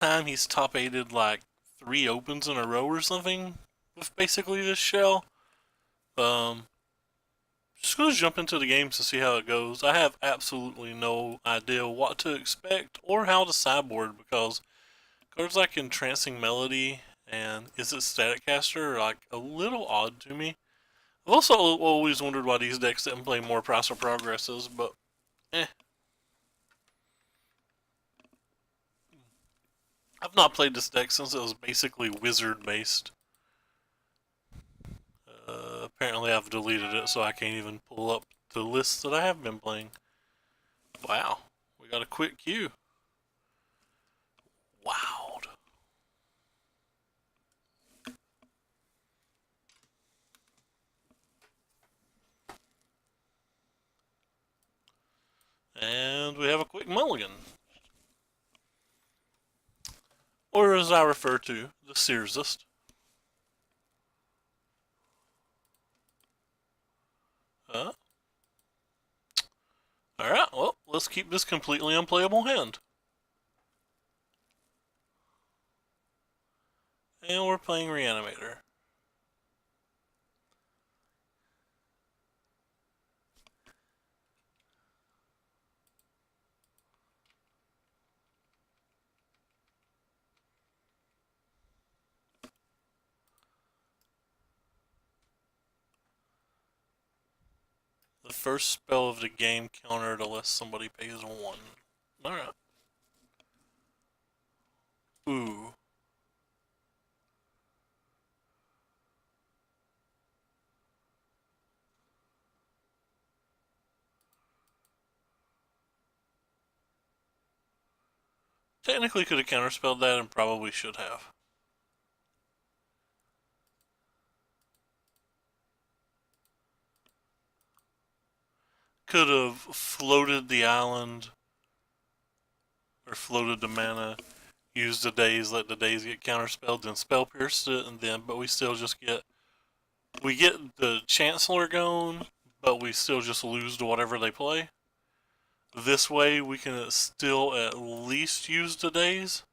time he's top 8'd like 3 opens in a row or something with basically this shell. Um, just gonna jump into the game to see how it goes. I have absolutely no idea what to expect or how to sideboard because cards like Entrancing Melody and Is It Static Caster are like a little odd to me. I've also always wondered why these decks didn't play more Price of Progresses, but eh. I've not played this deck since it was basically wizard based. Apparently I've deleted it so I can't even pull up the lists that I have been playing. Wow, we got a quick queue. Wow. And we have a quick mulligan. Or as I refer to, the Searsist. Uh, Alright, well, let's keep this completely unplayable hand. And we're playing Reanimator. The first spell of the game countered unless somebody pays 1. Alright. Ooh. Technically could have counterspelled that and probably should have. Could have floated the island or floated the mana, used the days, let the days get counterspelled, then spell pierced it, and then but we still just get the Chancellor going, but we still just lose to whatever they play. This way we can still at least use the days.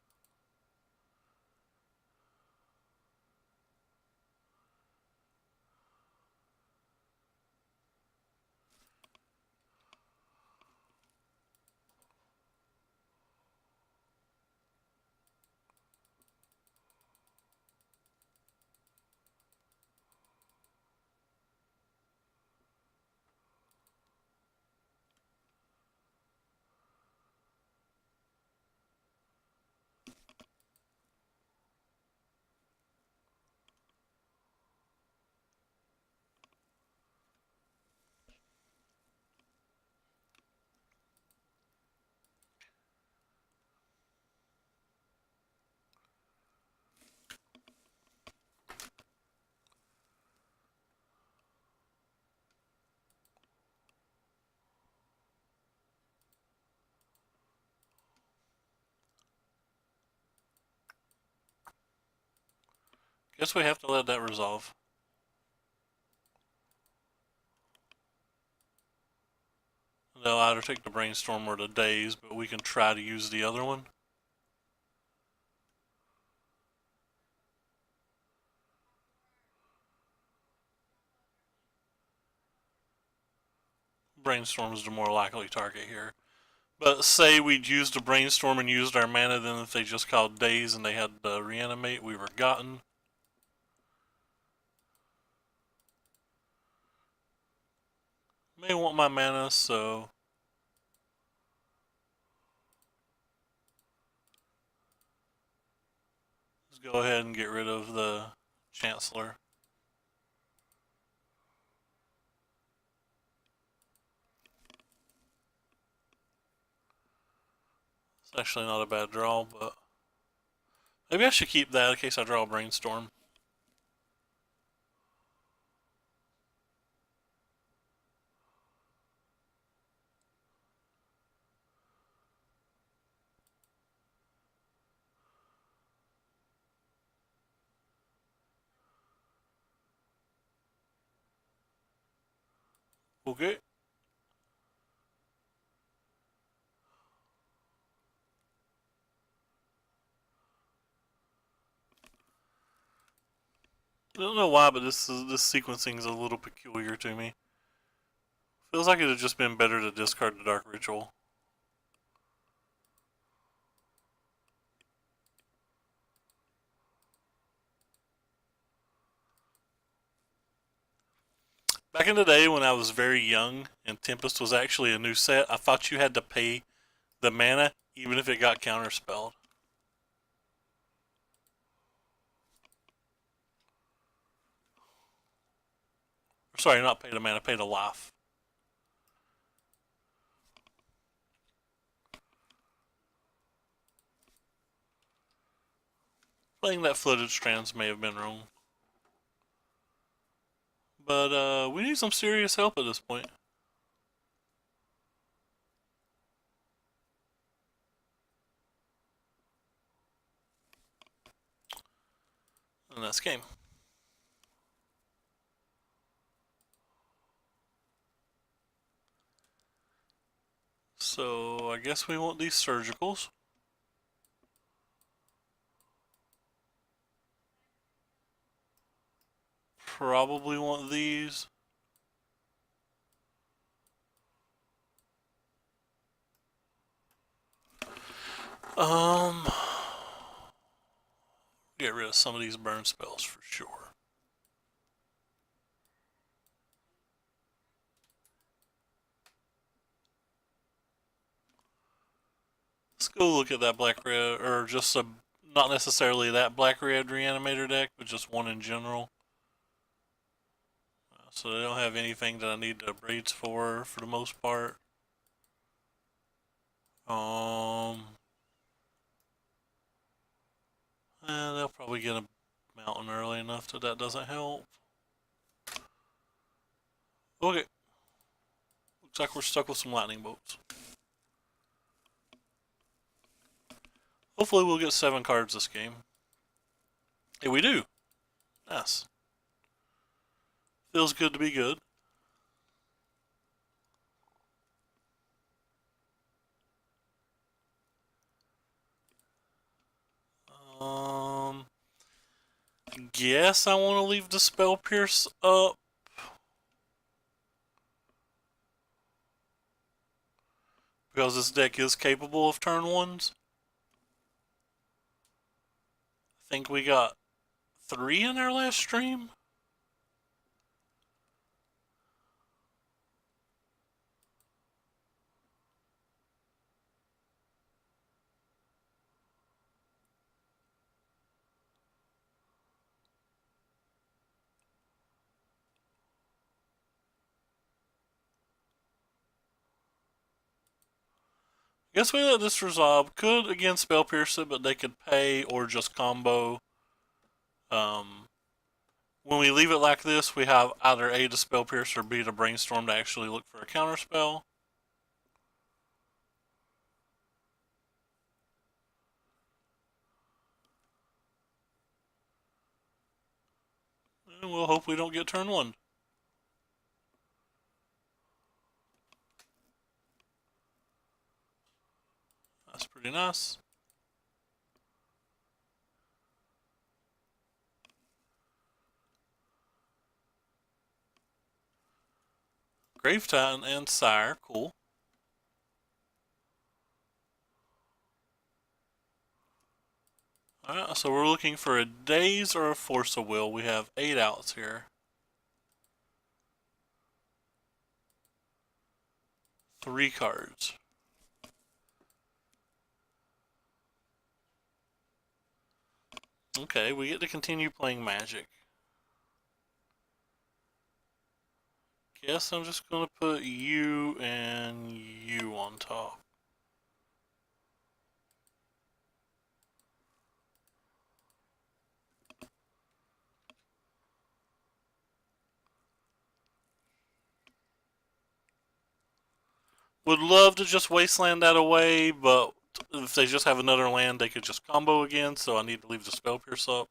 Guess we have to let that resolve. They'll either take the brainstorm or the days, but we can try to use the other one. Brainstorm is the more likely target here. But say we'd used a brainstorm and used our mana, then if they just called days and they had to reanimate, we were gotten. May want my mana, so let's go ahead and get rid of the Chancellor. It's actually not a bad draw, but maybe I should keep that in case I draw a brainstorm. Okay. I don't know why, but this sequencing is a little peculiar to me. Feels like it would just been better to discard the Dark Ritual. Back in the day when I was very young and Tempest was actually a new set, I thought you had to pay the mana even if it got counterspelled. Sorry, not pay the mana, pay the life. Playing that Flooded Strands may have been wrong. But we need some serious help at this point. And that's game. So I guess we want these surgicals. Probably want these. Get rid of some of these burn spells for sure. Let's go look at that black red, or just a, not necessarily that black red reanimator deck, but just one in general. So they don't have anything that I need the braids for the most part. They'll probably get a mountain early enough that doesn't help. Okay. Looks like we're stuck with some lightning bolts. Hopefully we'll get 7 cards this game. Hey, we do. Nice. Feels good to be good. Guess I want to leave the Spell Pierce up. Because this deck is capable of turn ones. I think we got 3 in our last stream. Guess we let this resolve. Could again Spell Pierce it, but they could pay or just combo. When we leave it like this, we have either A to Spell Pierce or B to Brainstorm to actually look for a counter spell. And we'll hope we don't get turn 1. That's pretty nice. Grave Titan and Sire, cool. Alright, so we're looking for a Daze or a Force of Will. We have 8 outs here. 3 cards. Okay, we get to continue playing Magic. Guess I'm just gonna put you and you on top. Would love to just wasteland that away, but if they just have another land, they could just combo again, so I need to leave the Spell Pierce up.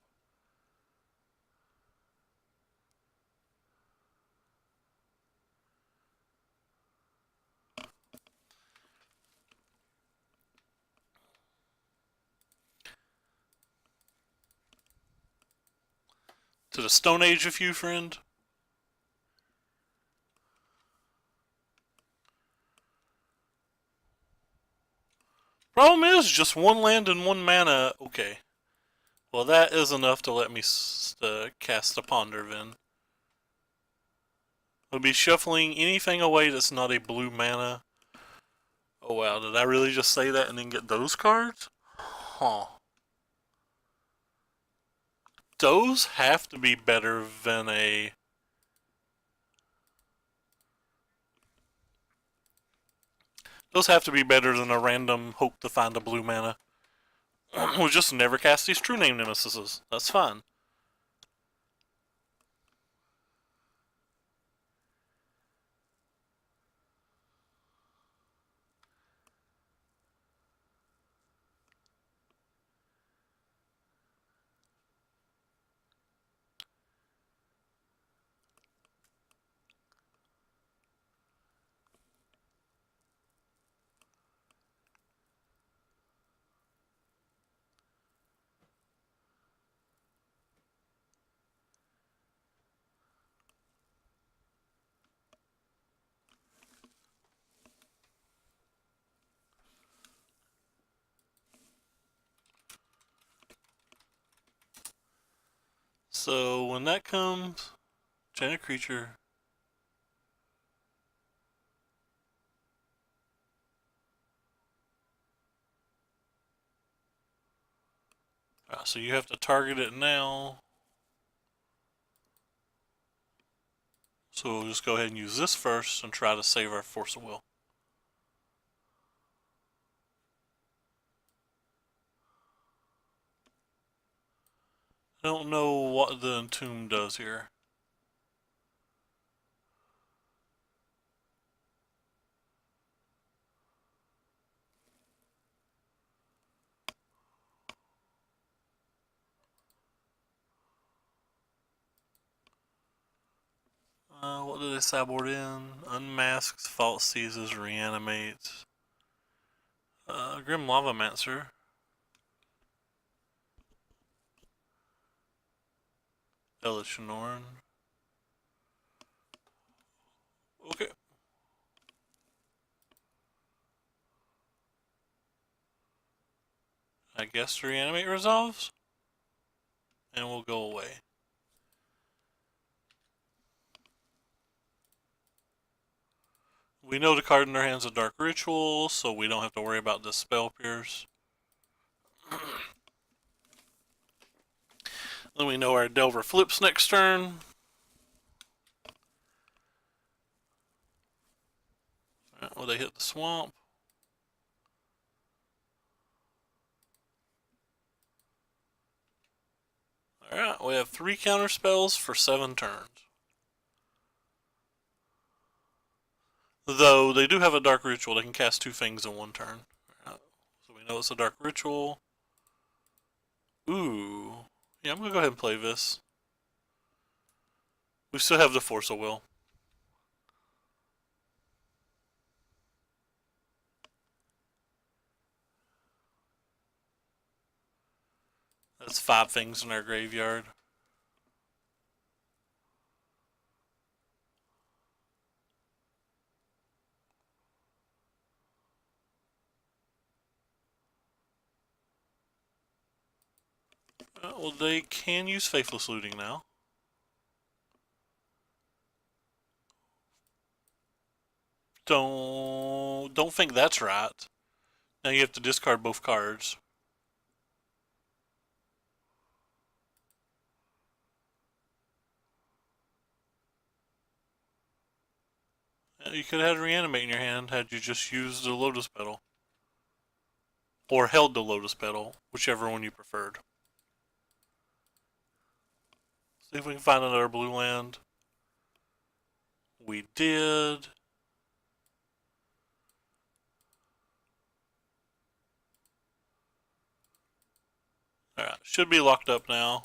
To the Stone Age of you, friend. Problem is, just one land and one mana. Okay. Well, that is enough to let me cast a Pondervin. I'll be shuffling anything away that's not a blue mana. Oh wow, did I really just say that and then get those cards? Huh. Those have to be better than a... Those have to be better than a random hope to find a blue mana. We'll just never cast these True Name Nemesises. That's fine. So when that comes, chain a creature. So you have to target it now. So we'll just go ahead and use this first and try to save our Force of Will. I don't know what the Entomb does here. What did they sideboard in? Unmasks, False Seizes, Reanimates. Grim Lavamancer. Elish Norn. Okay. I guess Reanimate resolves. And we'll go away. We know the card in our hand's a Dark Ritual, so we don't have to worry about this Spell Pierce. Then we know our Delver flips next turn. Alright, well, they hit the swamp. Alright, we have 3 counter spells for 7 turns. Though they do have a Dark Ritual, they can cast 2 things in 1 turn. Right, so we know it's a Dark Ritual. Ooh. Yeah, I'm gonna go ahead and play this. We still have the Force of Will. That's 5 things in our graveyard. Well, they can use Faithless Looting now. Don't think that's right. Now you have to discard both cards. You could have had Reanimate in your hand had you just used the Lotus Petal. Or held the Lotus Petal, whichever one you preferred. See if we can find another blue land. We did. Alright, should be locked up now.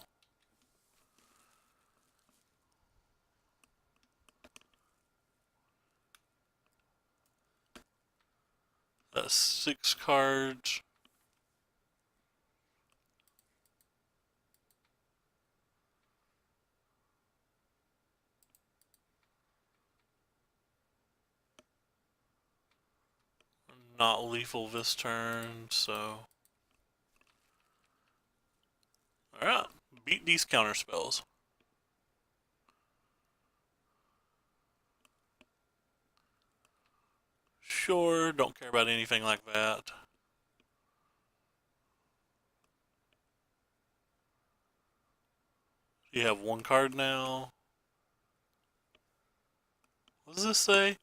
That's 6 cards. not lethal this turn, so... Alright, beat these counter spells. Sure, don't care about anything like that. You have one card now. What does this say?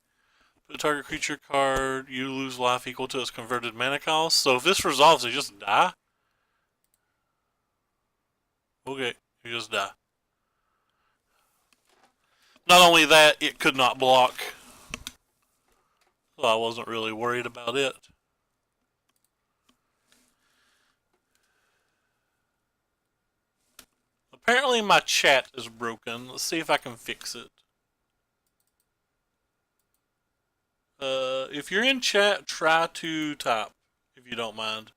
Put a target creature card, you lose life equal to its converted mana cost. So if this resolves, they just die? Okay, you just die. Not only that, it could not block. So I wasn't really worried about it. Apparently my chat is broken. Let's see if I can fix it. If you're in chat, try to type, if you don't mind.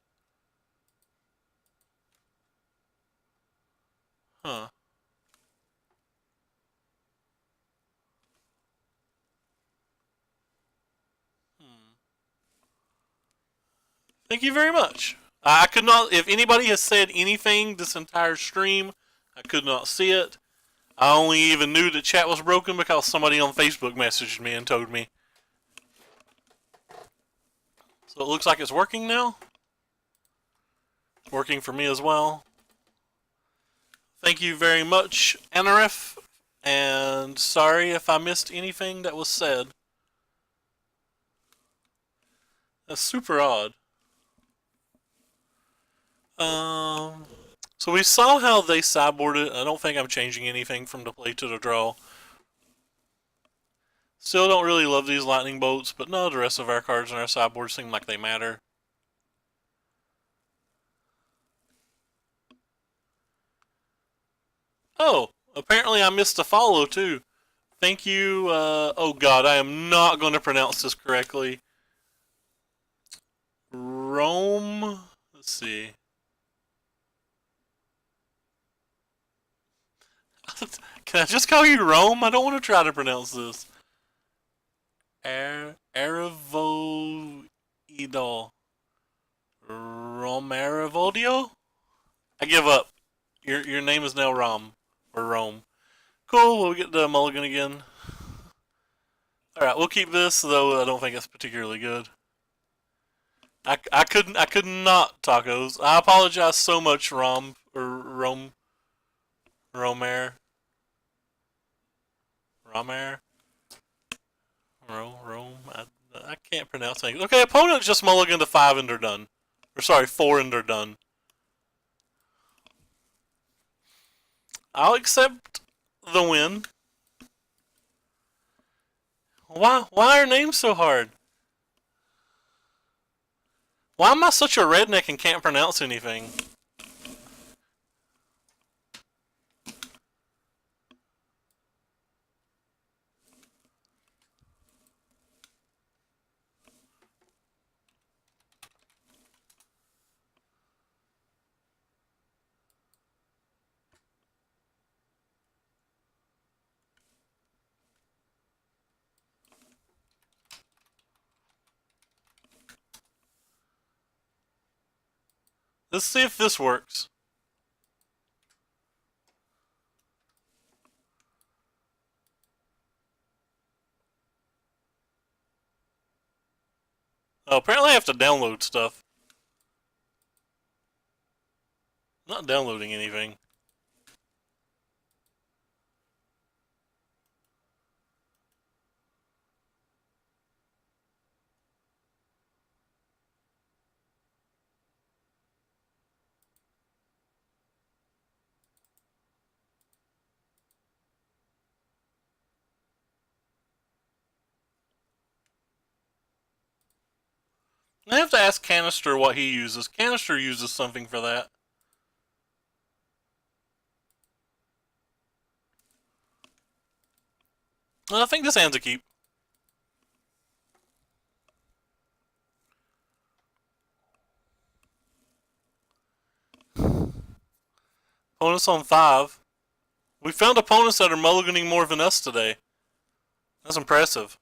Huh. Thank you very much. I could not, if anybody has said anything this entire stream, I could not see it. I only even knew the chat was broken because somebody on Facebook messaged me and told me. So it looks like it's working now. It's working for me as well. Thank you very much, Anaref, and sorry if I missed anything that was said. That's super odd. So we saw how they sideboarded. I don't think I'm changing anything from the play to the draw. Still don't really love these lightning bolts, but no, the rest of our cards in our sideboard seem like they matter. Oh, apparently I missed a follow too. Thank you, oh god, I am not going to pronounce this correctly. Rome, let's see. Can I just call you Rome? I don't want to try to pronounce this. Aravoidal. Romarivodio? I give up. Your name is now Rom. Or Rome. Cool, we'll get the mulligan again. Alright, we'll keep this, though I don't think it's particularly good. I could not tacos. I apologize so much, Rom or Rome. Romer. Rome. I can't pronounce things. Okay, opponent just mulligan to 5 and they're done. Or sorry, 4 and they're done. I'll accept the win. Why are names so hard? Why am I such a redneck and can't pronounce anything? Let's see if this works. Oh, apparently I have to download stuff. I'm not downloading anything. I have to ask Canister what he uses. Canister uses something for that. Well, I think this hand's a keep. Opponents on 5. We found opponents that are mulliganing more than us today. That's impressive.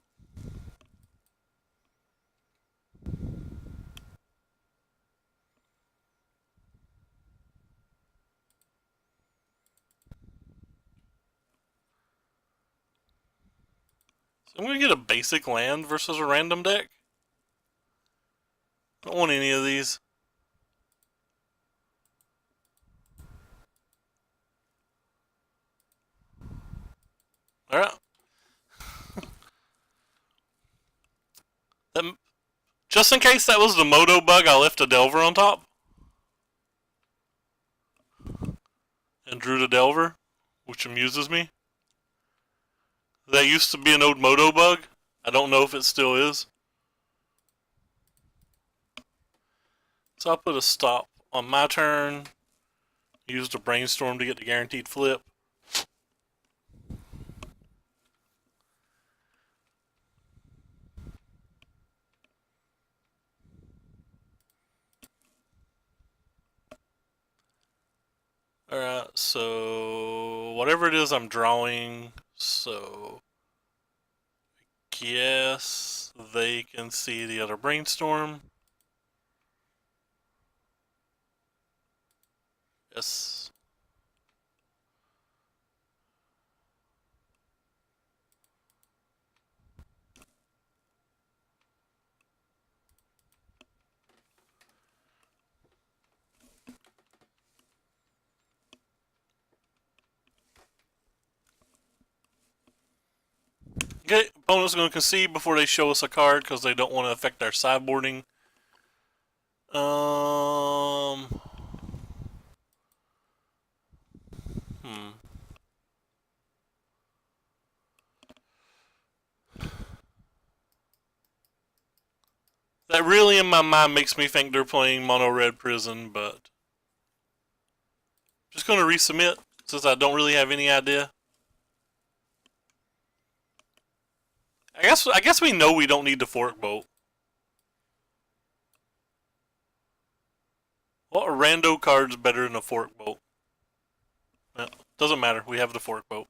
I'm gonna get a basic land versus a random deck. I don't want any of these. Alright. Just in case that was the Moto bug, I left a Delver on top. And drew the Delver, which amuses me. That used to be an old Moto bug. I don't know if it still is. So I'll put a stop on my turn. Used a Brainstorm to get the guaranteed flip. Alright, so whatever it is I'm drawing, so I guess they can see the other Brainstorm. Yes. Okay, opponent's going to concede before they show us a card because they don't want to affect our sideboarding. Hmm. That really, in my mind, makes me think they're playing Mono Red Prison, but just going to resubmit since I don't really have any idea. I guess we know we don't need the Fork Bolt. What rando card's better than a Fork Bolt? No, doesn't matter. We have the Fork Bolt.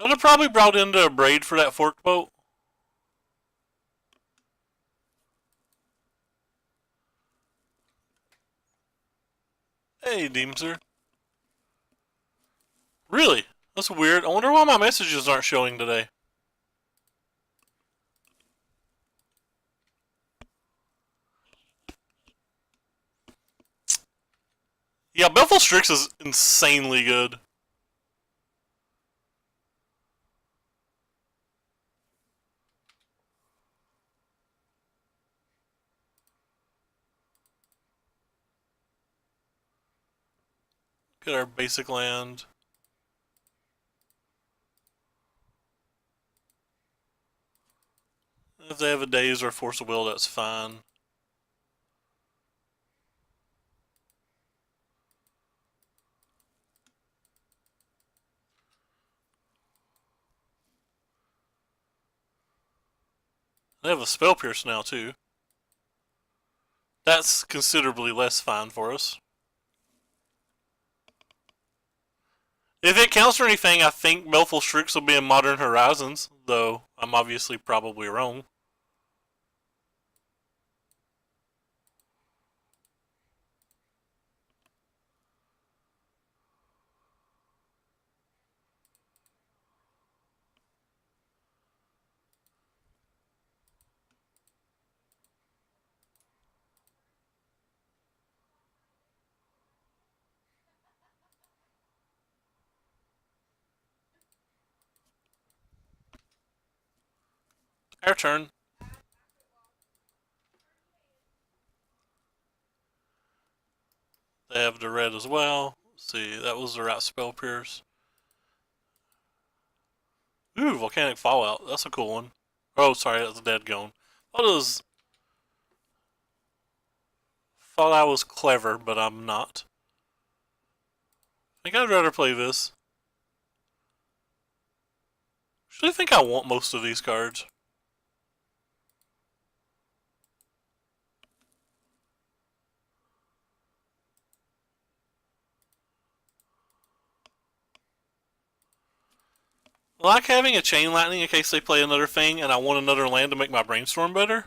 I'd have probably brought in a Braid for that Fork Bolt. Hey, Deemser. Really? That's weird. I wonder why my messages aren't showing today. Yeah, Baleful Strix is insanely good. Get our basic land. If they have a Daze or Force of Will, that's fine. They have a Spell Pierce now, too. That's considerably less fine for us. If it counts for anything, I think Baleful Strix will be in Modern Horizons, though I'm obviously probably wrong. Our turn. They have the red as well. Let's see, that was the right Spell Pierce. Ooh, Volcanic Fallout. That's a cool one. Oh, sorry, that's Dead Gone. Thought I was clever, but I'm not. I think I'd rather play this. Actually, I think I want most of these cards. I like having a chain lightning in case they play another thing and I want another land to make my brainstorm better.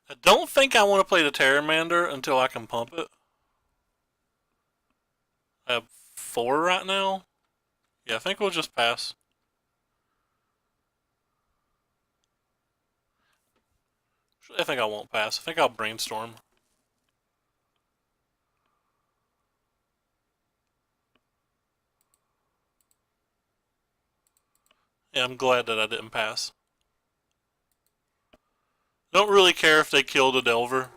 I don't think I want to play the Terramander until I can pump it. I have 4 right now. Yeah, I think we'll just pass. I think I won't pass. I think I'll brainstorm. Yeah, I'm glad that I didn't pass. Don't really care if they killed a Delver.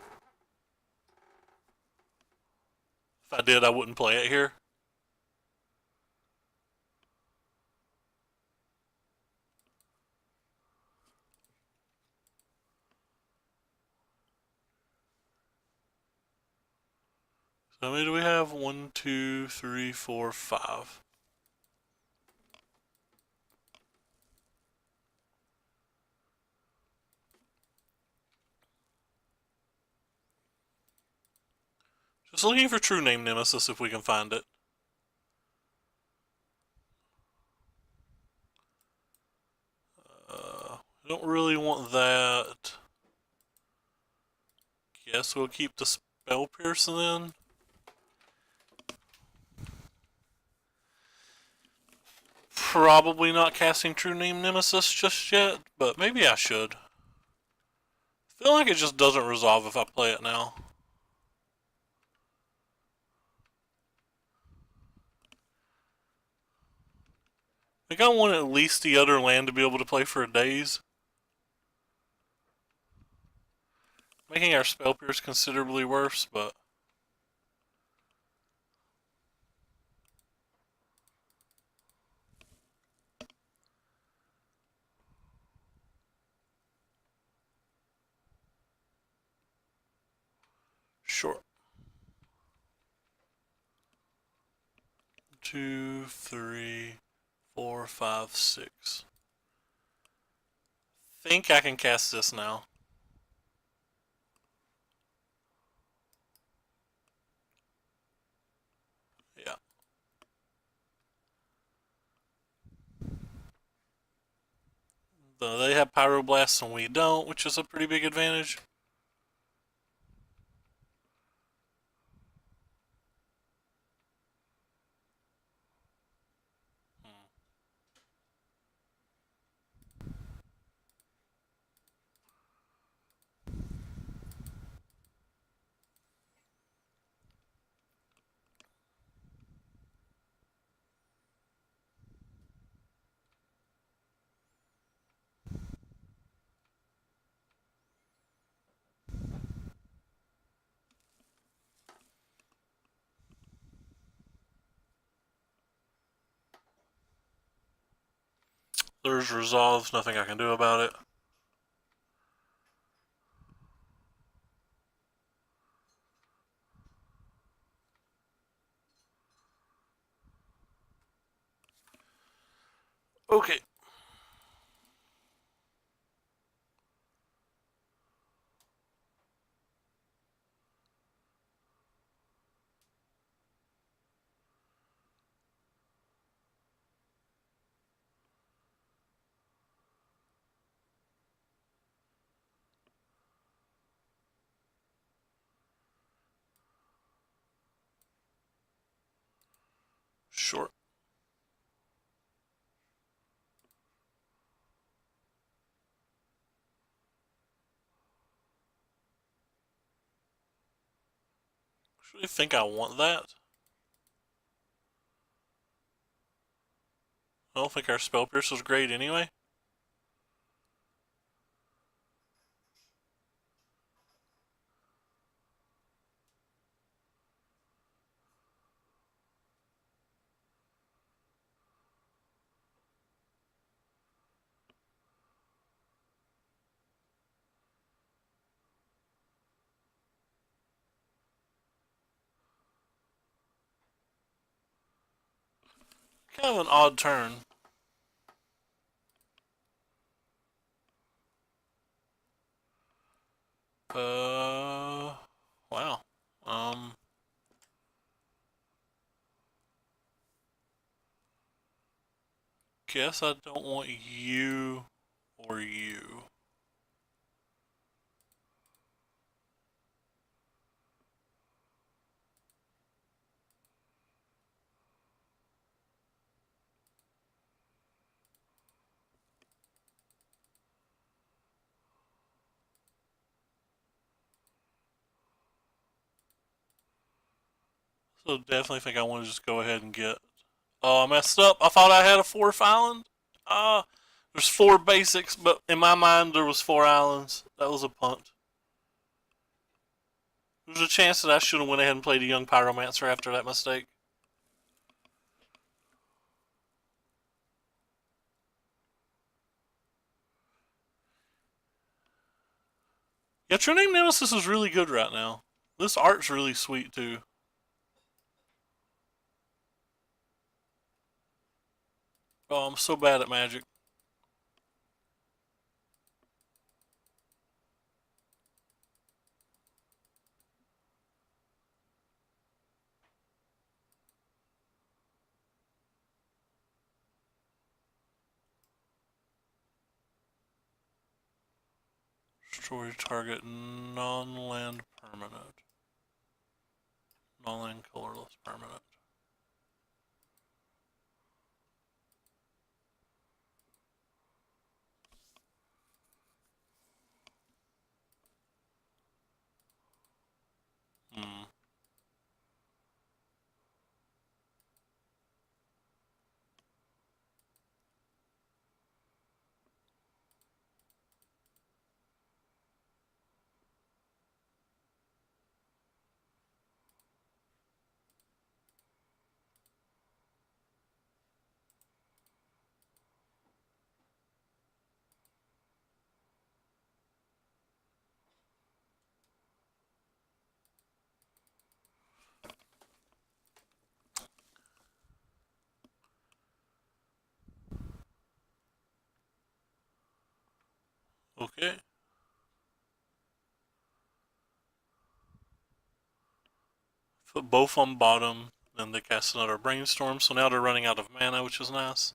If I did, I wouldn't play it here. So how many do we have? 1, 2, 3, 4, 5. Just looking for True Name Nemesis if we can find it. I don't really want that. Guess we'll keep the Spell Pierce then. Probably not casting True Name Nemesis just yet, but maybe I should. I feel like it just doesn't resolve if I play it now. I think I want at least the other land to be able to play for days. Making our Spell Pierce considerably worse, but... Sure. 2, 3, 4, 5, 6. Think I can cast this now. Yeah. They have Pyroblast and we don't, which is a pretty big advantage. There's resolves, nothing I can do about it. Okay. Sure. Actually think I want that. I don't think our Spell Pierce was great anyway. Kind of an odd turn. Wow. Guess I don't want you or you. So definitely think I want to just go ahead and get. Oh, I messed up. I thought I had a fourth island. There's four basics, but in my mind there was four islands. That was a punt. There's a chance that I should have went ahead and played a young pyromancer after that mistake. Yeah, True Name Nemesis is really good right now. This art's really sweet too. Oh, I'm so bad at magic. Destroy target non-land permanent. Non-land colorless permanent. Hmm. Okay. Put both on bottom, then they cast another brainstorm, so now they're running out of mana, which is nice.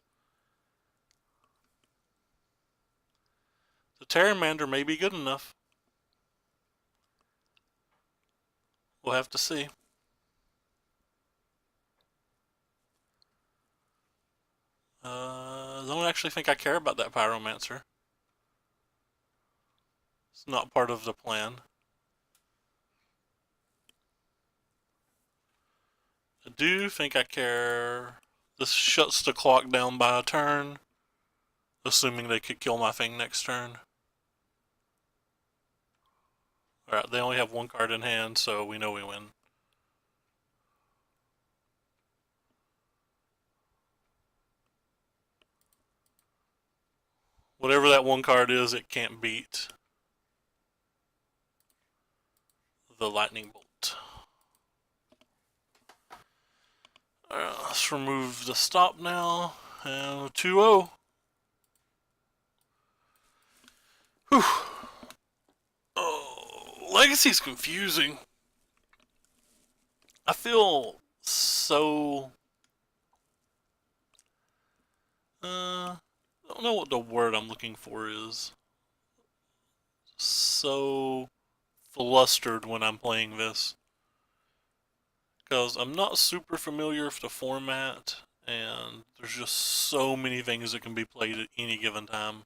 The Terramander may be good enough. We'll have to see. I don't actually think I care about that Pyromancer. It's not part of the plan. I do think I care. This shuts the clock down by a turn, assuming they could kill my thing next turn. Alright, they only have one card in hand, so we know we win. Whatever that one card is, it can't beat the Lightning Bolt. Alright, let's remove the stop now. And 2-0. Whew. Oh, Legacy's confusing. I feel so. I don't know what the word I'm looking for is. So flustered when I'm playing this. Because I'm not super familiar with the format, and there's just so many things that can be played at any given time.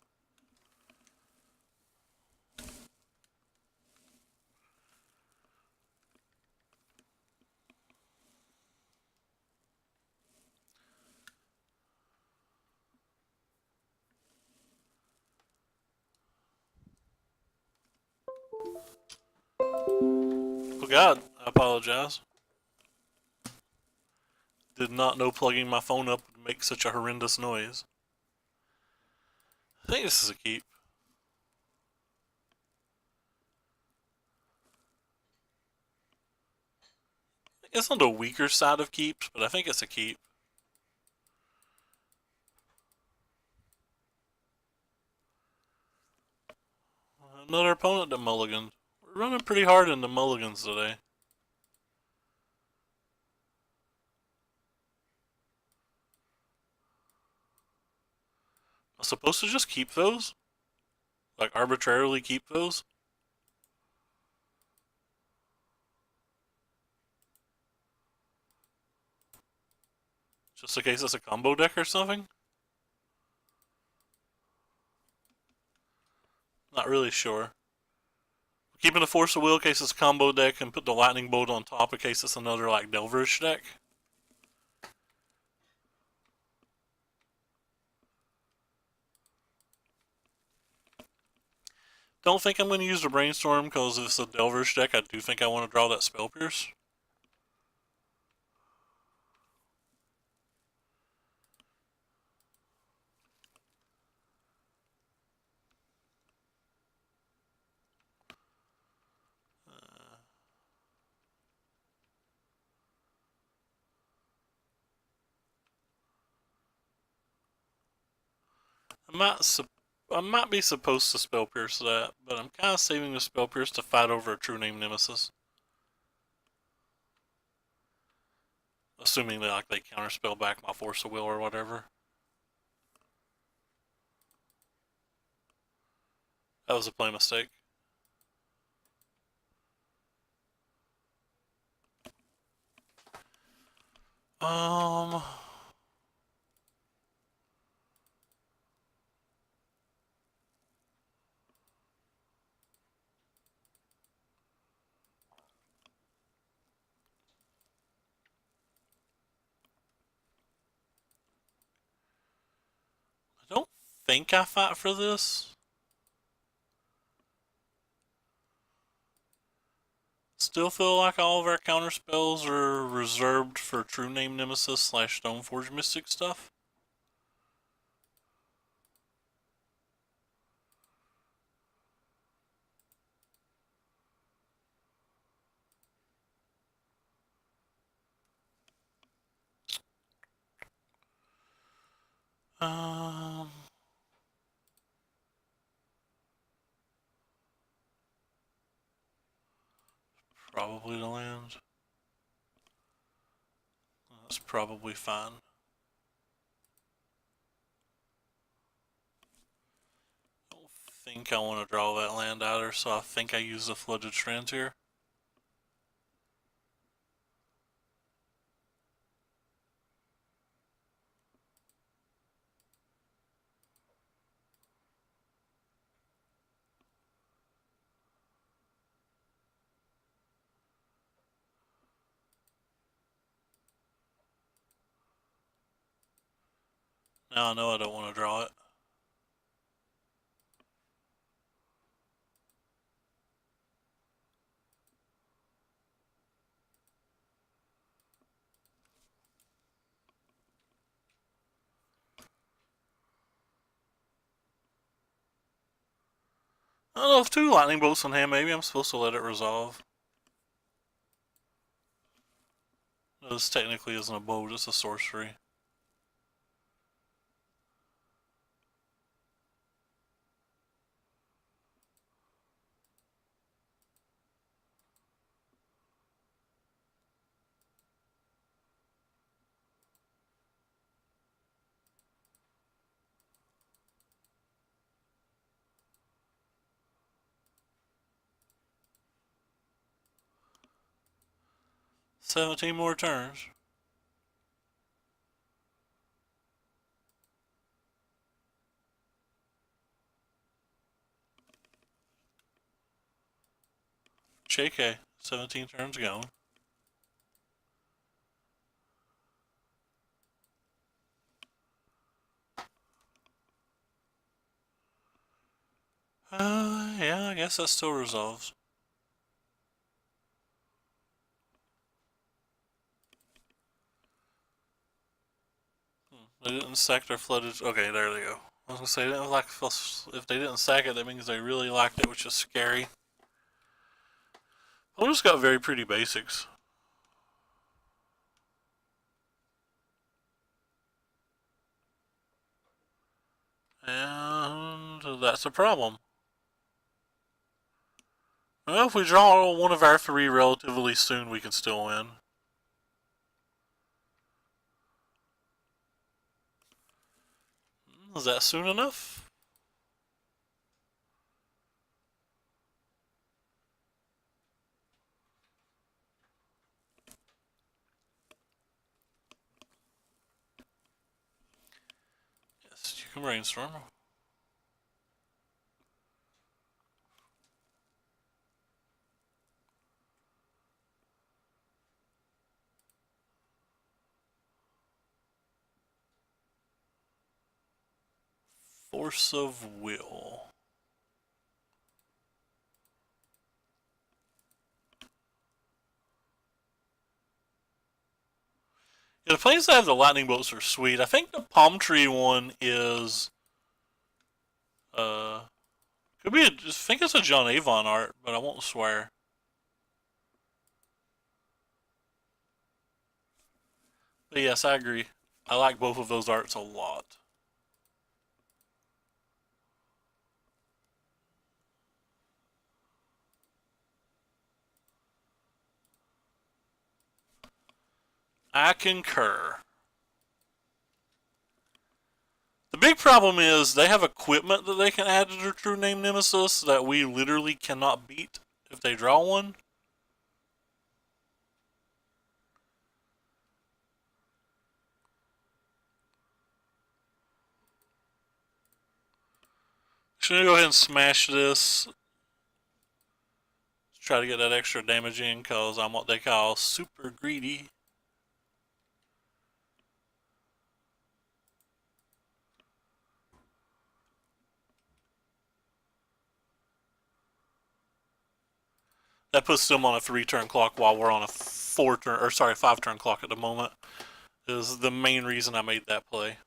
Oh god, I apologize. Did not know plugging my phone up would make such a horrendous noise. I think this is a keep. It's on the weaker side of keeps, but I think it's a keep. Another opponent that mulliganed. We're running pretty hard into mulligans today. I'm supposed to just keep those? Like, arbitrarily keep those? Just in case it's a combo deck or something? Not really sure. Keeping the Force of Will in case it's a combo deck and put the Lightning Bolt on top in case it's another, like, Delverish deck. Don't think I'm going to use the Brainstorm because if it's a Delverish deck, I do think I want to draw that Spell Pierce. I might be supposed to Spell Pierce that, but I'm kind of saving the Spell Pierce to fight over a True Name Nemesis. Assuming that like they counterspell back my Force of Will or whatever. That was a play mistake. Um, I don't think I fight for this. Still feel like all of our counter spells are reserved for True Name Nemesis / Stoneforge Mystic stuff. Um, Probably the land. That's probably fine. I don't think I want to draw that land either, so I think I use the Flooded Strands here. Now I know I don't want to draw it. I don't know if 2 Lightning Bolts in hand, maybe I'm supposed to let it resolve. This technically isn't a bolt, it's a sorcery. $17 more turns. JK, 17 turns going. Yeah, I guess that still resolves. They didn't sack their flooded. Okay, there they go. I was gonna say, didn't like if they didn't sack it, that means they really liked it, which is scary. I just got very pretty basics. And that's a problem. Well, if we draw one of our three relatively soon, we can still win. Is that soon enough? Yes, you can brainstorm. Force of will. Yeah, the planes that have the lightning bolts are sweet. I think the palm tree one is could be I think it's a John Avon art, but I won't swear. But yes, I agree. I like both of those arts a lot. I concur. The big problem is they have equipment that they can add to their true name nemesis that we literally cannot beat if they draw one. Should I go ahead and smash this? Try to get that extra damage in because I'm what they call super greedy. That puts them on a 3-turn clock while we're on a 5-turn clock at the moment. Is the main reason I made that play.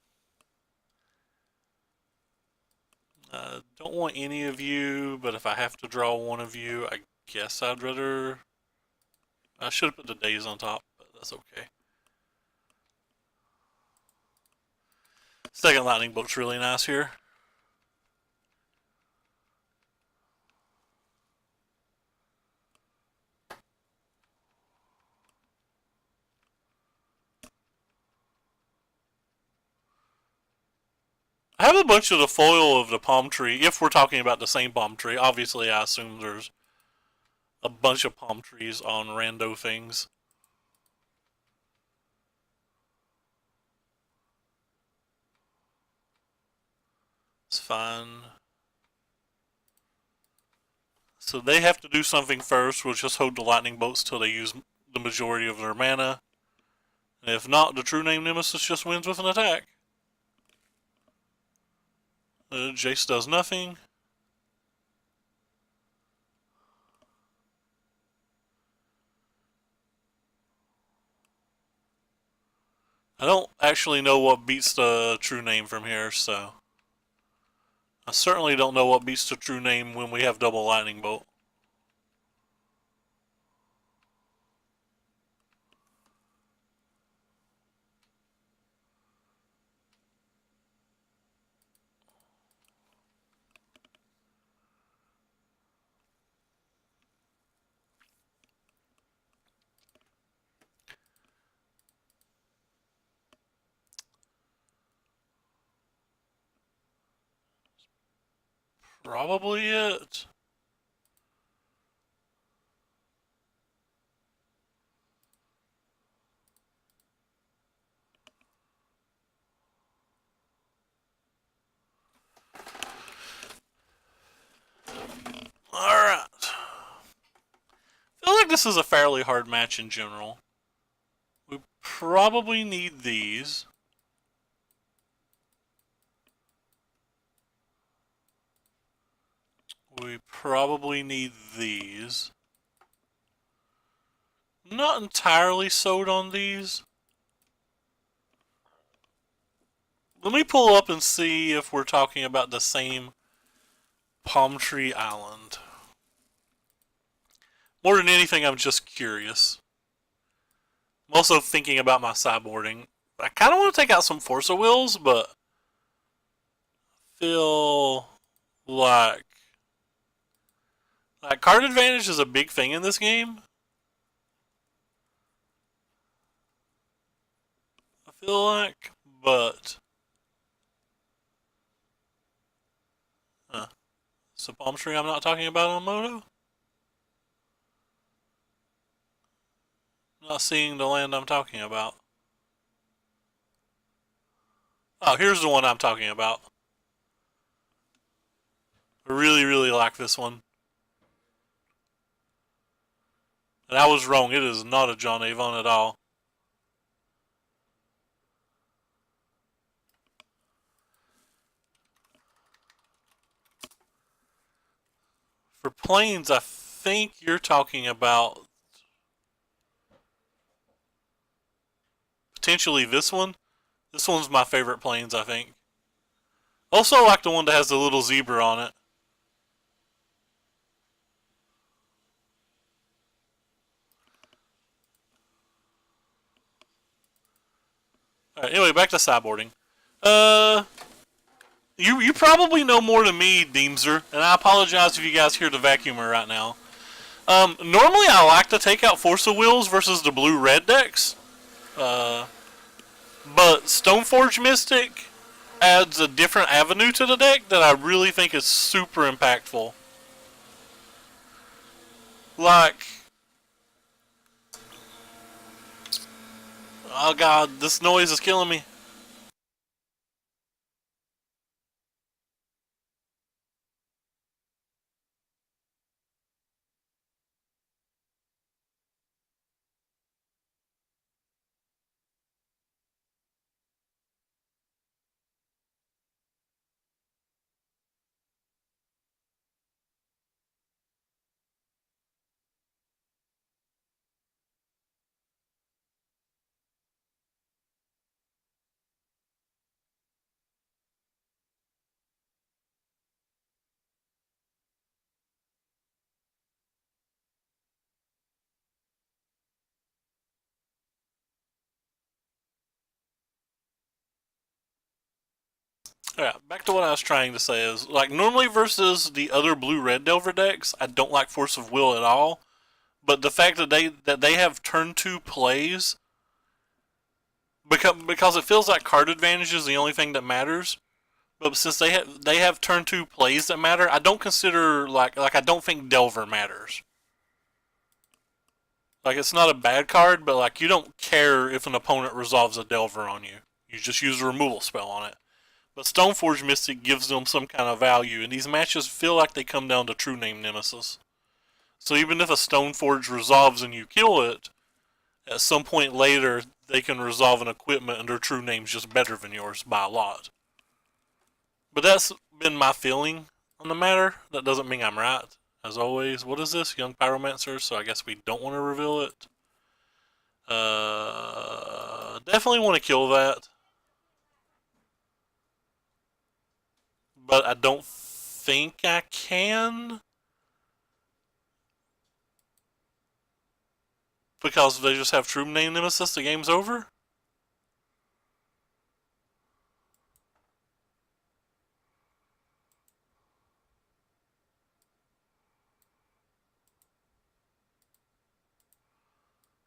Don't want any of you, but if I have to draw one of you, I guess I'd rather. I should have put the days on top, but that's okay. Second lightning bolt's really nice here. I have a bunch of the foil of the palm tree, if we're talking about the same palm tree. Obviously, I assume there's a bunch of palm trees on rando things. It's fine. So they have to do something first. We'll just hold the lightning bolts till they use the majority of their mana. And if not, the true name nemesis just wins with an attack. Jace does nothing. I don't actually know what beats the true name from here, so I certainly don't know what beats the true name when we have double lightning bolt. Probably it. Alright. I feel like this is a fairly hard match in general. We probably need these. We probably need these. Not entirely sold on these. Let me pull up and see if we're talking about the same Palm Tree Island. More than anything, I'm just curious. I'm also thinking about my sideboarding. I kind of want to take out some Force of Wills, but feel like Like, card advantage is a big thing in this game. I feel like, but it's the palm tree I'm not talking about on Moto. I'm not seeing the land I'm talking about. Oh, here's the one I'm talking about. I really, really like this one. And I was wrong. It is not a John Avon at all. For planes, I think you're talking about potentially this one. This one's my favorite planes, I think. Also, I like the one that has the little zebra on it. Alright, anyway, back to sideboarding. You probably know more than me, Deemser, and I apologize if you guys hear the vacuumer right now. Normally I like to take out Force of Wills versus the blue-red decks. But Stoneforge Mystic adds a different avenue to the deck that I really think is super impactful. Like, oh god, this noise is killing me. Yeah, back to what I was trying to say is, like, normally versus the other blue-red Delver decks, I don't like Force of Will at all. But the fact that they have turn 2 plays, because it feels like card advantage is the only thing that matters. But since they have turn 2 plays that matter, I don't consider like I don't think Delver matters. Like, it's not a bad card, but like, you don't care if an opponent resolves a Delver on you. You just use a removal spell on it. But Stoneforge Mystic gives them some kind of value, and these matches feel like they come down to True Name Nemesis. So even if a Stoneforge resolves and you kill it, at some point later they can resolve an equipment and their true name's just better than yours by a lot. But that's been my feeling on the matter. That doesn't mean I'm right. As always, what is this? Young Pyromancer, so I guess we don't want to reveal it. Definitely want to kill that. But I don't think I can. Because they just have True Name Nemesis, the game's over?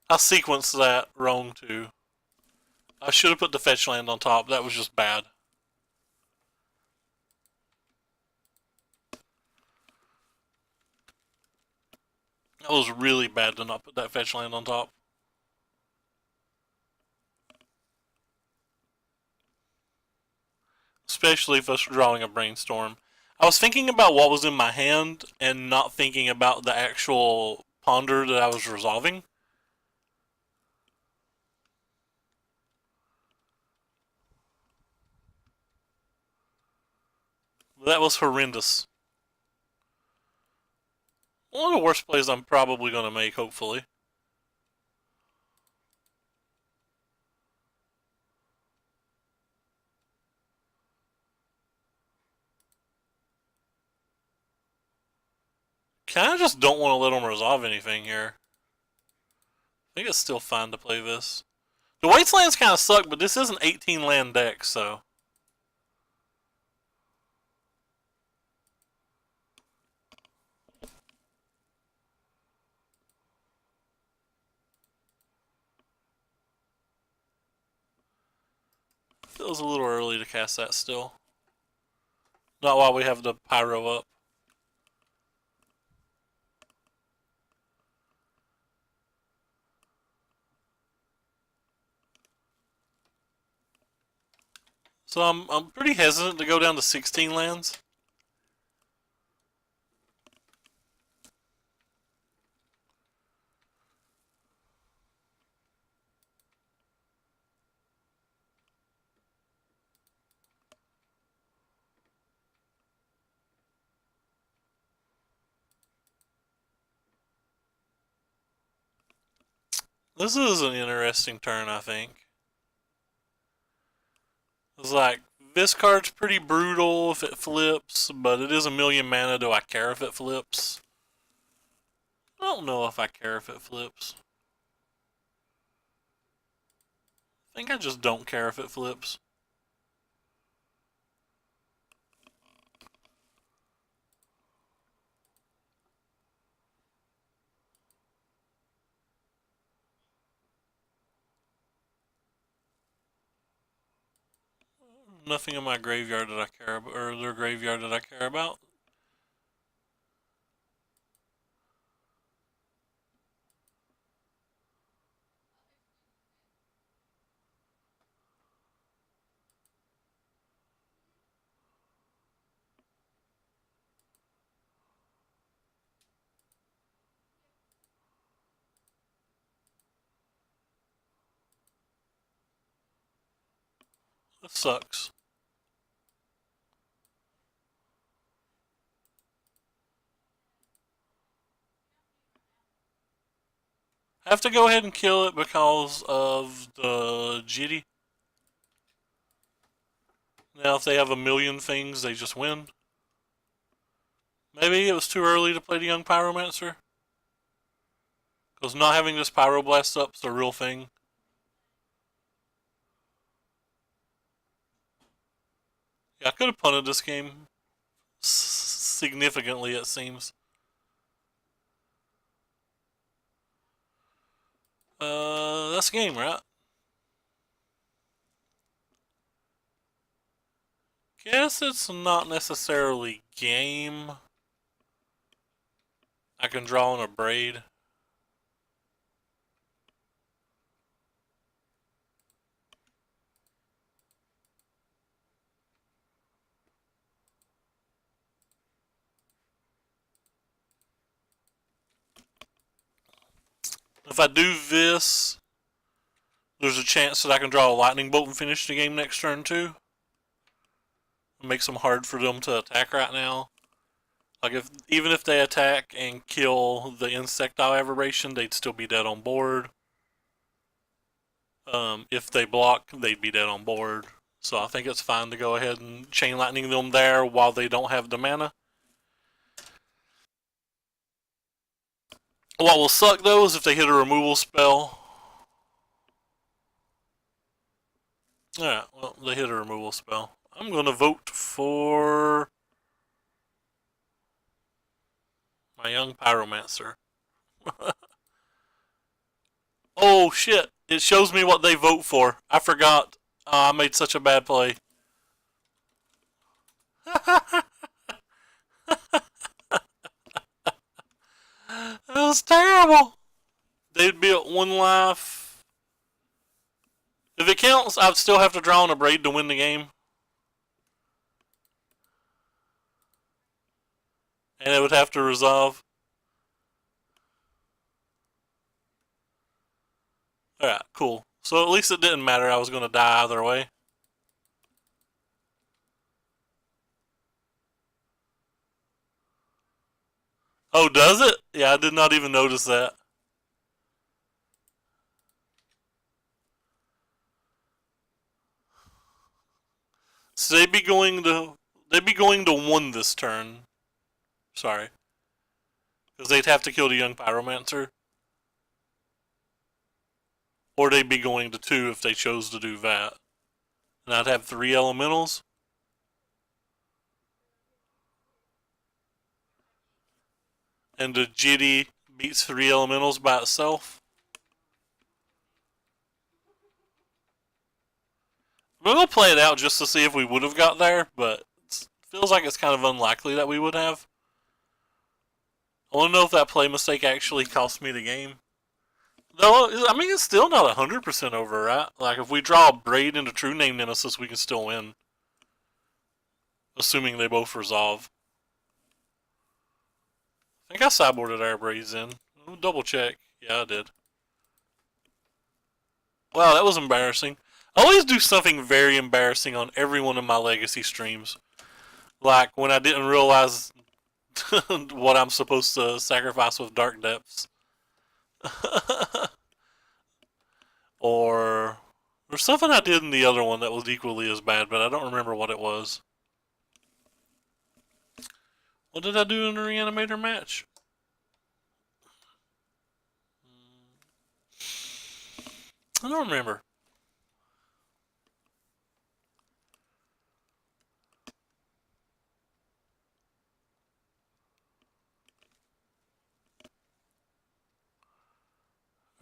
I sequenced that wrong too. I should have put the fetch land on top. That was just bad. That was really bad to not put that fetch land on top. Especially if I was drawing a brainstorm. I was thinking about what was in my hand and not thinking about the actual ponder that I was resolving. That was horrendous. One of the worst plays I'm probably going to make, hopefully. Kinda just don't want to let them resolve anything here. I think it's still fine to play this. The wastelands kind of suck, but this is an 18 land deck, so. Feels a little early to cast that still. Not while we have the pyro up. So I'm pretty hesitant to go down to 16 lands. This is an interesting turn, I think. It's like, this card's pretty brutal if it flips, but it is a million mana. Do I care if it flips? I don't know if I care if it flips. I think I just don't care if it flips. Nothing in my graveyard that I care about, or their graveyard that I care about. This sucks. I have to go ahead and kill it because of the Jitty. Now if they have a million things, they just win. Maybe it was too early to play the Young Pyromancer. Because not having this Pyroblast up is the real thing. Yeah, I could have punted this game significantly, it seems. That's game, right? Guess it's not necessarily game. I can draw on a braid. If I do this, there's a chance that I can draw a lightning bolt and finish the game next turn too. It makes them hard for them to attack right now. Like even if they attack and kill the insectile aberration, they'd still be dead on board. If they block, they'd be dead on board. So I think it's fine to go ahead and chain lightning them there while they don't have the mana. What will suck though is if they hit a removal spell. Alright, well, they hit a removal spell. I'm gonna vote for my Young Pyromancer. Oh shit, it shows me what they vote for. I forgot. I made such a bad play. That was terrible. They'd be at 1 life. If it counts, I'd still have to draw on a braid to win the game. And it would have to resolve. Alright, cool. So at least it didn't matter. I was going to die either way. Oh, does it? Yeah, I did not even notice that. So they'd be going to 1 this turn. Sorry. Because they'd have to kill the Young Pyromancer. Or they'd be going to 2 if they chose to do that. And I'd have 3 elementals. And the Jitty beats 3 elementals by itself. We'll play it out just to see if we would have got there, but it feels like it's kind of unlikely that we would have. I want to know if that play mistake actually cost me the game. Though, I mean, it's still not 100% over, right? Like, if we draw a Braid into True Name Nemesis, we can still win. Assuming they both resolve. I think I sideboarded our Braids in. I'll double check. Yeah, I did. Wow, that was embarrassing. I always do something very embarrassing on every one of my Legacy streams. Like, when I didn't realize what I'm supposed to sacrifice with Dark Depths. or something I did in the other one that was equally as bad, but I don't remember what it was. What did I do in the Reanimator match? I don't remember.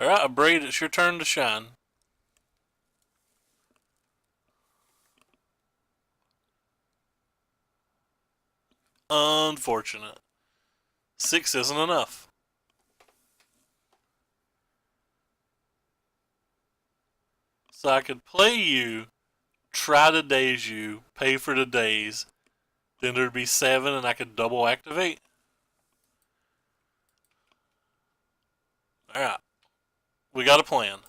Alright, Braid, it's your turn to shine. Unfortunate. 6 isn't enough. So I could play you, try to daze you, pay for the daze, then there'd be 7 and I could double activate. Alright. We got a plan.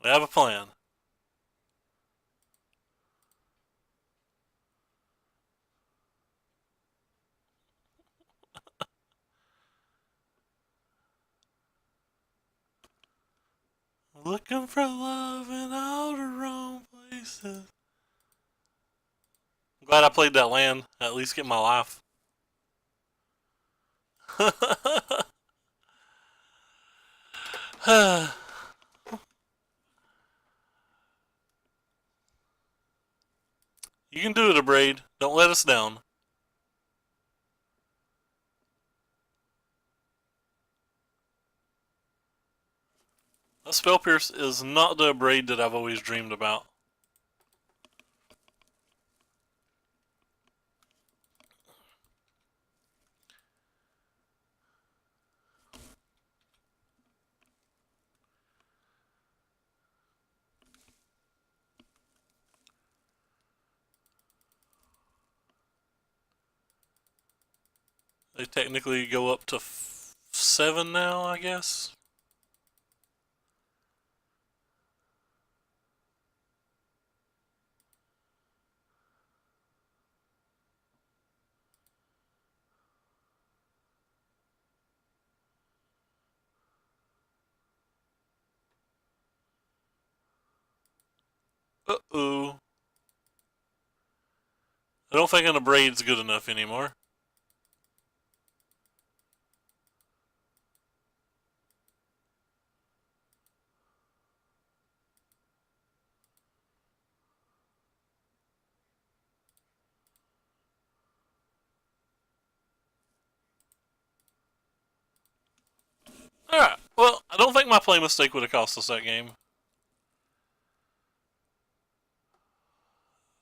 We have a plan. Looking for love in all the wrong places. I'm glad I played that land. At least get my life. You can do it, Abrade. Don't let us down. That Spell Pierce is not the Abrade that I've always dreamed about. They technically go up to 7 now, I guess. Uh-oh. I don't think an Abrade's good enough anymore. Alright, well, I don't think my play mistake would have cost us that game.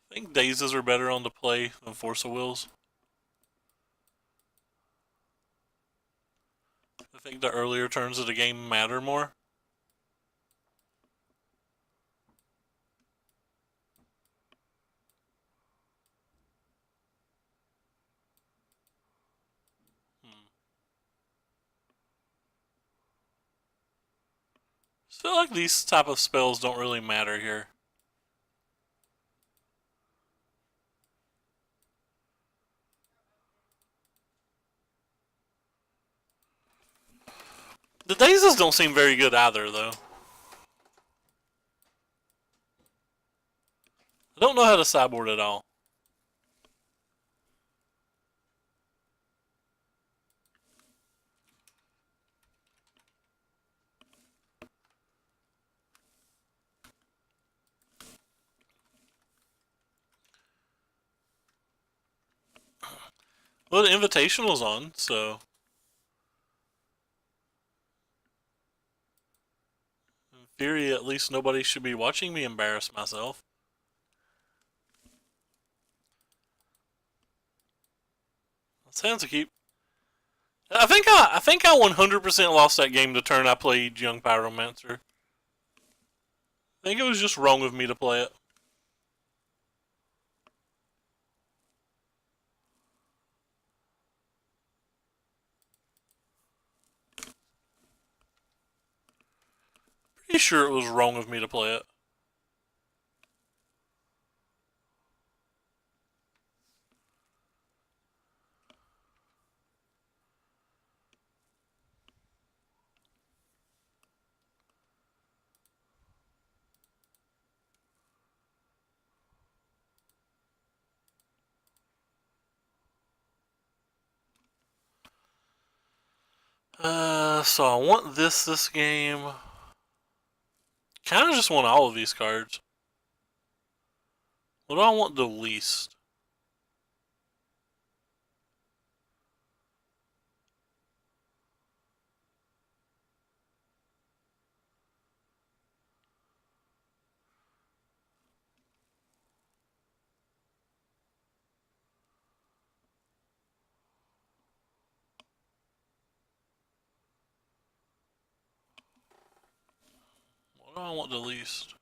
I think Dazes are better on the play than Force of Wills. I think the earlier turns of the game matter more. I feel like these type of spells don't really matter here. The dazes don't seem very good either, though. I don't know how to sideboard at all. Well, the Invitational's on, so... in theory, at least nobody should be watching me embarrass myself. Sounds a keep. I think I 100% lost that game the turn I played Young Pyromancer. I think it was just wrong of me to play it. Pretty sure it was wrong of me to play it. So I want this game. Kind of just want all of these cards. What do I want the least? What do I want the least?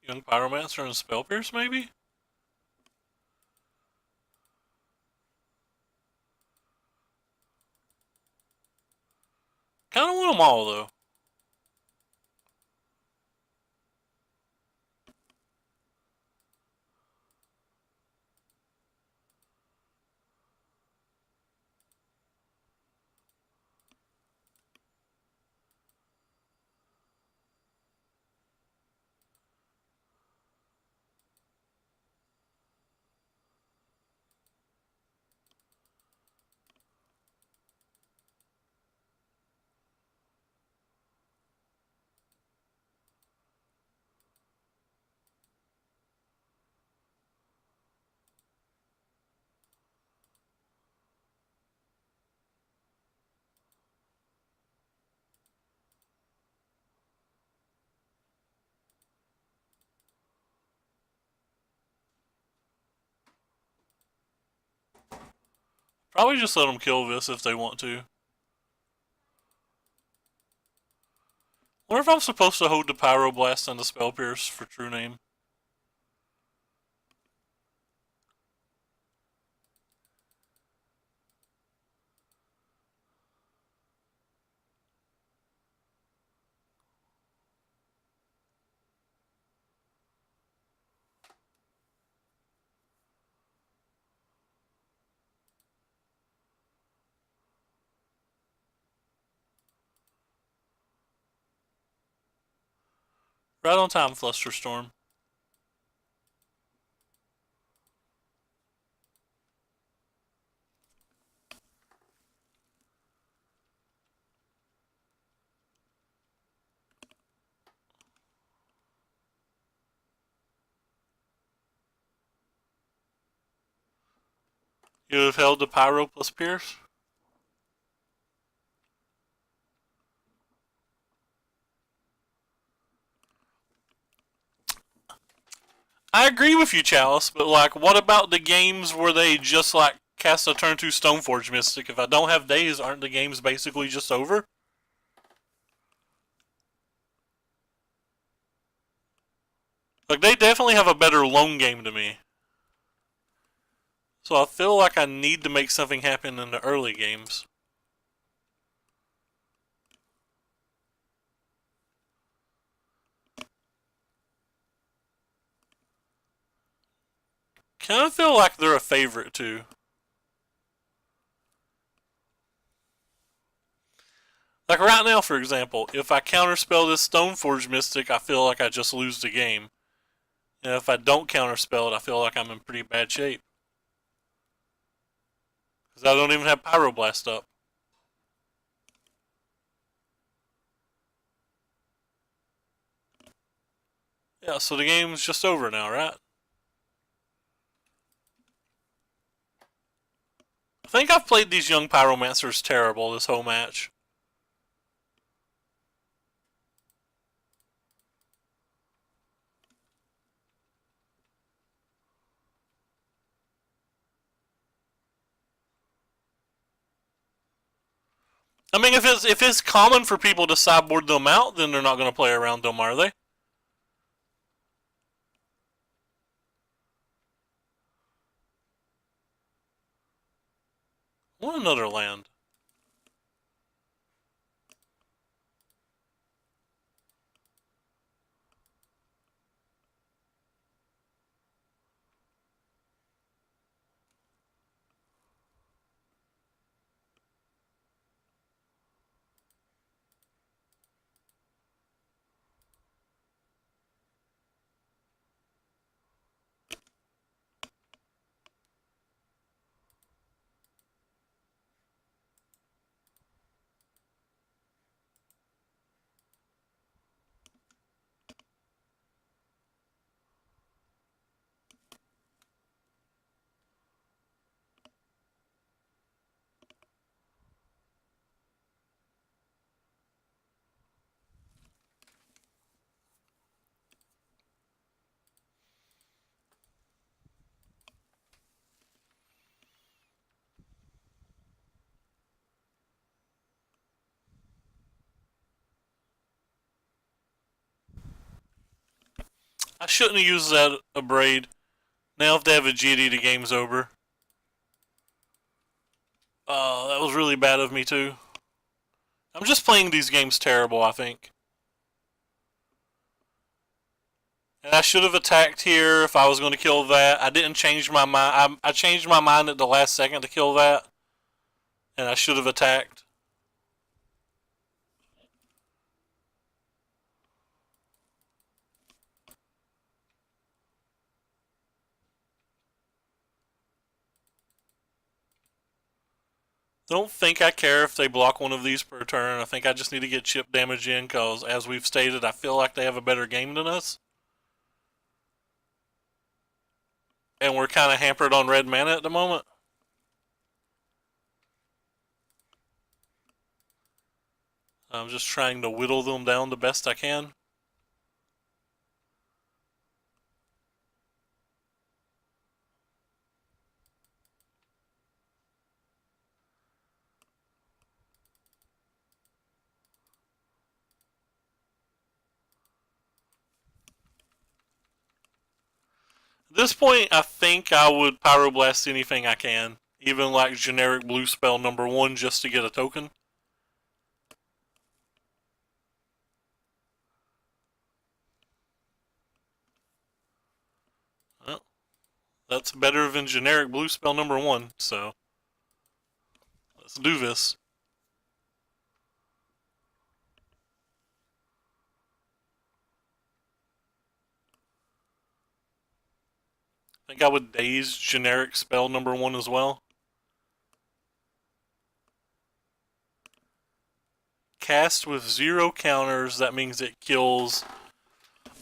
Young Pyromancer and Spell Pierce, maybe? Kinda want them all, though. Probably just let them kill this if they want to. Wonder if I'm supposed to hold the Pyroblast and the Spell Pierce for true name. Right on time, Flusterstorm. You have held the Pyro plus Pierce? I agree with you, Chalice, but like, what about the games where they just like cast a turn 2 Stoneforge Mystic? If I don't have days, aren't the games basically just over? Like, they definitely have a better lone game to me. So I feel like I need to make something happen in the early games. Kind of feel like they're a favorite too. Like right now, for example, if I counterspell this Stoneforge Mystic, I feel like I just lose the game. And if I don't counterspell it, I feel like I'm in pretty bad shape. Because I don't even have Pyroblast up. Yeah, so the game's just over now, right? I think I've played these young Pyromancers terrible this whole match. I mean, if it's common for people to sideboard them out, then they're not going to play around them, are they? What another land? I shouldn't have used that Abrade. Now if they have a GD, the game's over. That was really bad of me too. I'm just playing these games terrible, I think. And I should have attacked here if I was going to kill that. I didn't change my mind. I changed my mind at the last second to kill that. And I should have attacked. Don't think I care if they block one of these per turn. I think I just need to get chip damage in because, as we've stated, I feel like they have a better game than us. And we're kind of hampered on red mana at the moment. I'm just trying to whittle them down the best I can. At this point, I think I would Pyroblast anything I can. Even like generic blue spell #1 just to get a token. Well, that's better than generic blue spell #1, so let's do this. I think I would daze generic spell #1 as well. Cast with 0 counters, that means it kills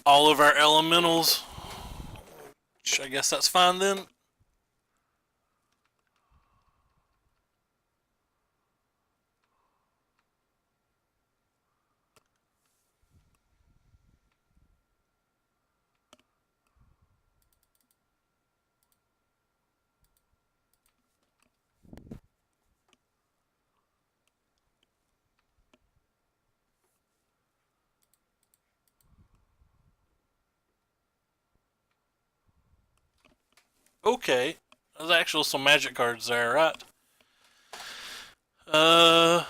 all of our elementals. Which I guess that's fine then. Okay. There's actually some magic cards there, right? Uh...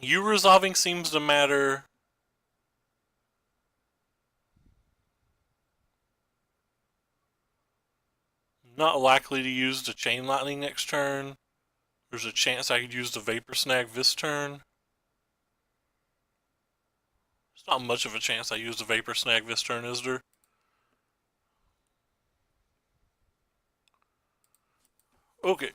You resolving seems to matter. Not likely to use the Chain Lightning next turn. There's a chance I could use the Vapor Snag this turn. There's not much of a chance I use the Vapor Snag this turn, is there? Okay.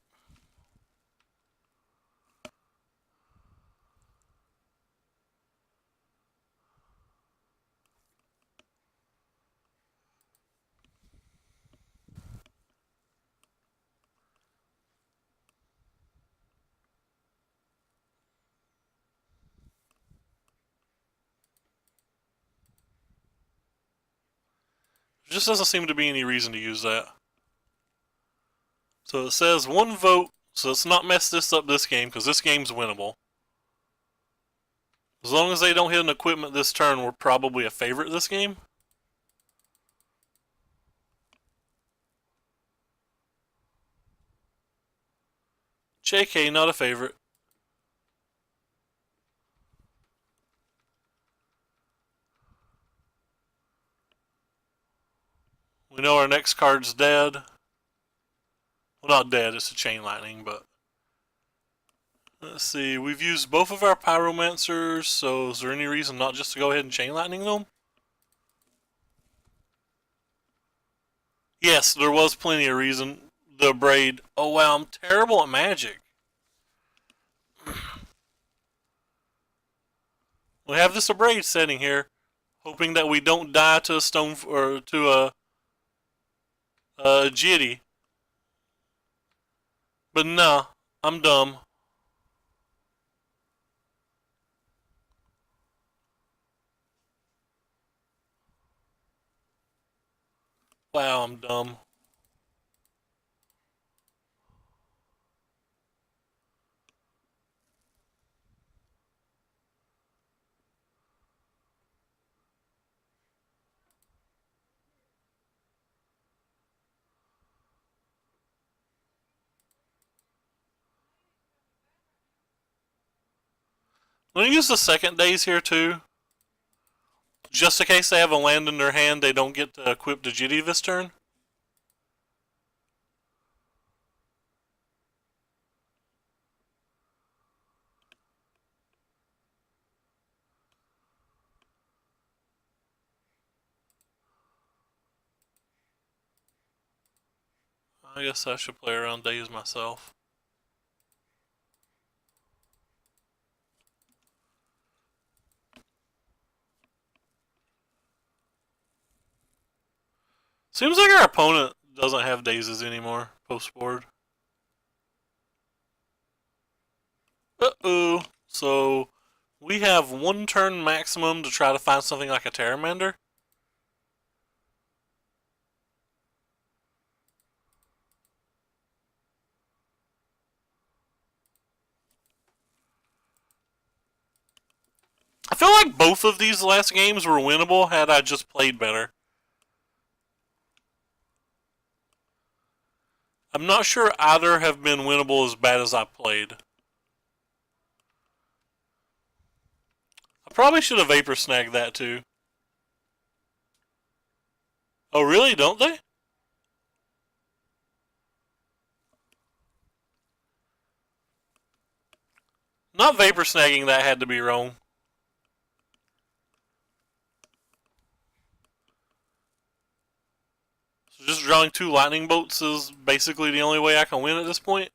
There just doesn't seem to be any reason to use that. So it says 1 vote, so let's not mess this up this game, because this game's winnable. As long as they don't hit an equipment this turn, we're probably a favorite this game. JK, not a favorite. We know our next card's dead. Well, not dead, it's a Chain Lightning, but... Let's see, we've used both of our Pyromancers, so is there any reason not just to go ahead and Chain Lightning them? Yes, there was plenty of reason. The Braid. Oh wow, I'm terrible at Magic. We have this Abrade setting here, hoping that we don't die to a stone or to a Jitty. But nah, I'm dumb. Wow, I'm dumb. Let me use the second days here too. Just in case they have a land in their hand, they don't get to equip the Jitty this turn. I guess I should play around days myself. Seems like our opponent doesn't have dazes anymore post board. Uh-oh. So we have 1 turn maximum to try to find something like a Terramander. I feel like both of these last games were winnable had I just played better. I'm not sure either have been winnable as bad as I played. I probably should have Vapor Snagged that too. Oh really, don't they? Not Vapor Snagging that had to be wrong. So just drawing 2 lightning bolts is basically the only way I can win at this point.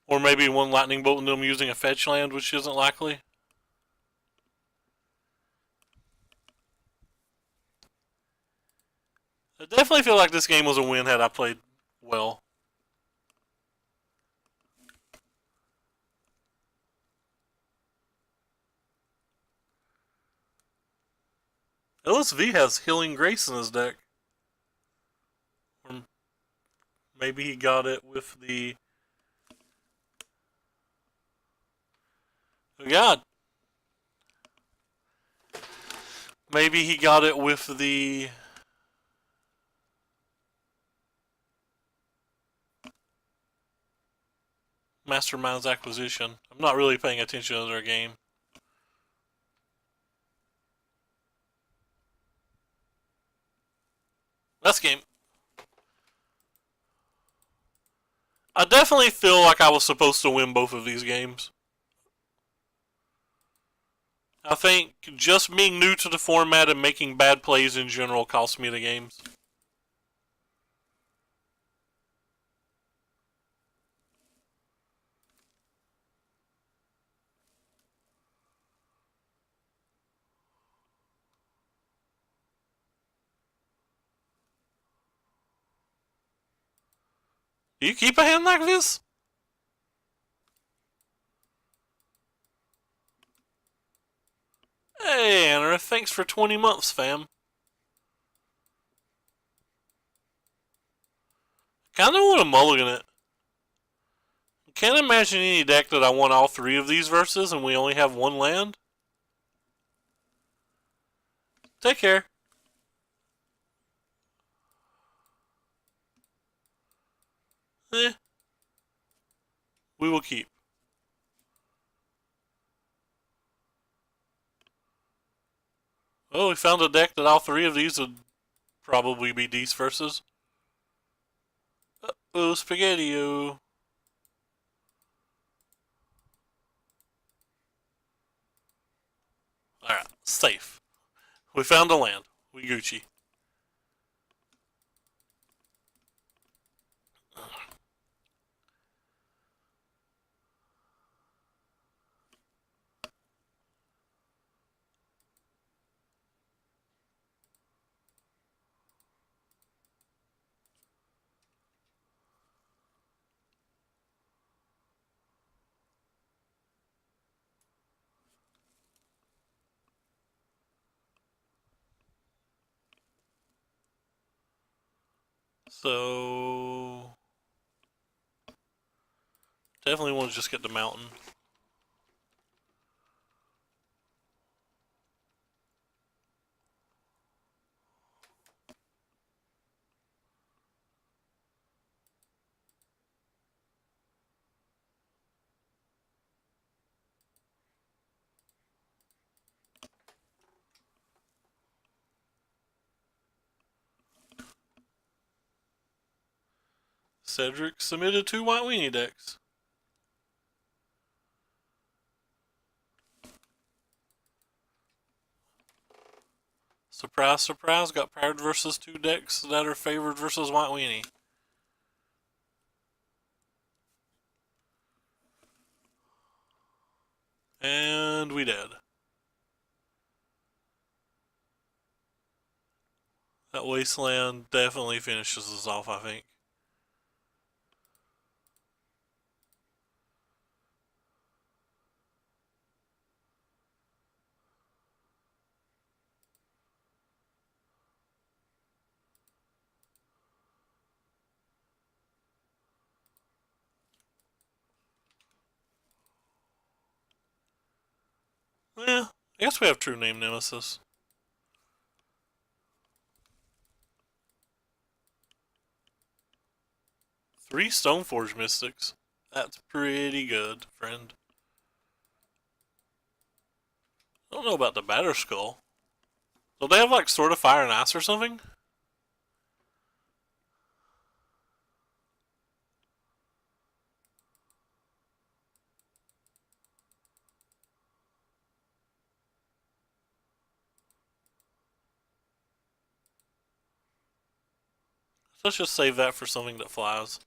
Or maybe 1 lightning bolt into them using a fetch land, which isn't likely. I definitely feel like this game was a win had I played well. LSV has Healing Grace in his deck. Or maybe he got it with the. Oh God. Maybe he got it with the. Mastermind's Acquisition. I'm not really paying attention to their game. That's game. I definitely feel like I was supposed to win both of these games. I think just being new to the format and making bad plays in general cost me the games. Do you keep a hand like this? Hey, Anna, thanks for 20 months, fam. Kinda want to mulligan it. Can't imagine any deck that I won all three of these versus and we only have one land. Take care. Eh. We will keep. Oh, we found a deck that all three of these would probably be D's versus. Oh, Spaghetti-O. Alright, safe. We found a land. We Gucci. So definitely want to just get the mountain. Cedric submitted 2 White Weenie decks. Surprise, surprise, got paired versus 2 decks that are favored versus White Weenie. And we did. That Wasteland definitely finishes us off, I think. Yeah, I guess we have True Name Nemesis. 3 Stoneforge Mystics. That's pretty good, friend. I don't know about the Batterskull. Do they have like Sword of Fire and Ice or something? Let's just save that for something that flies.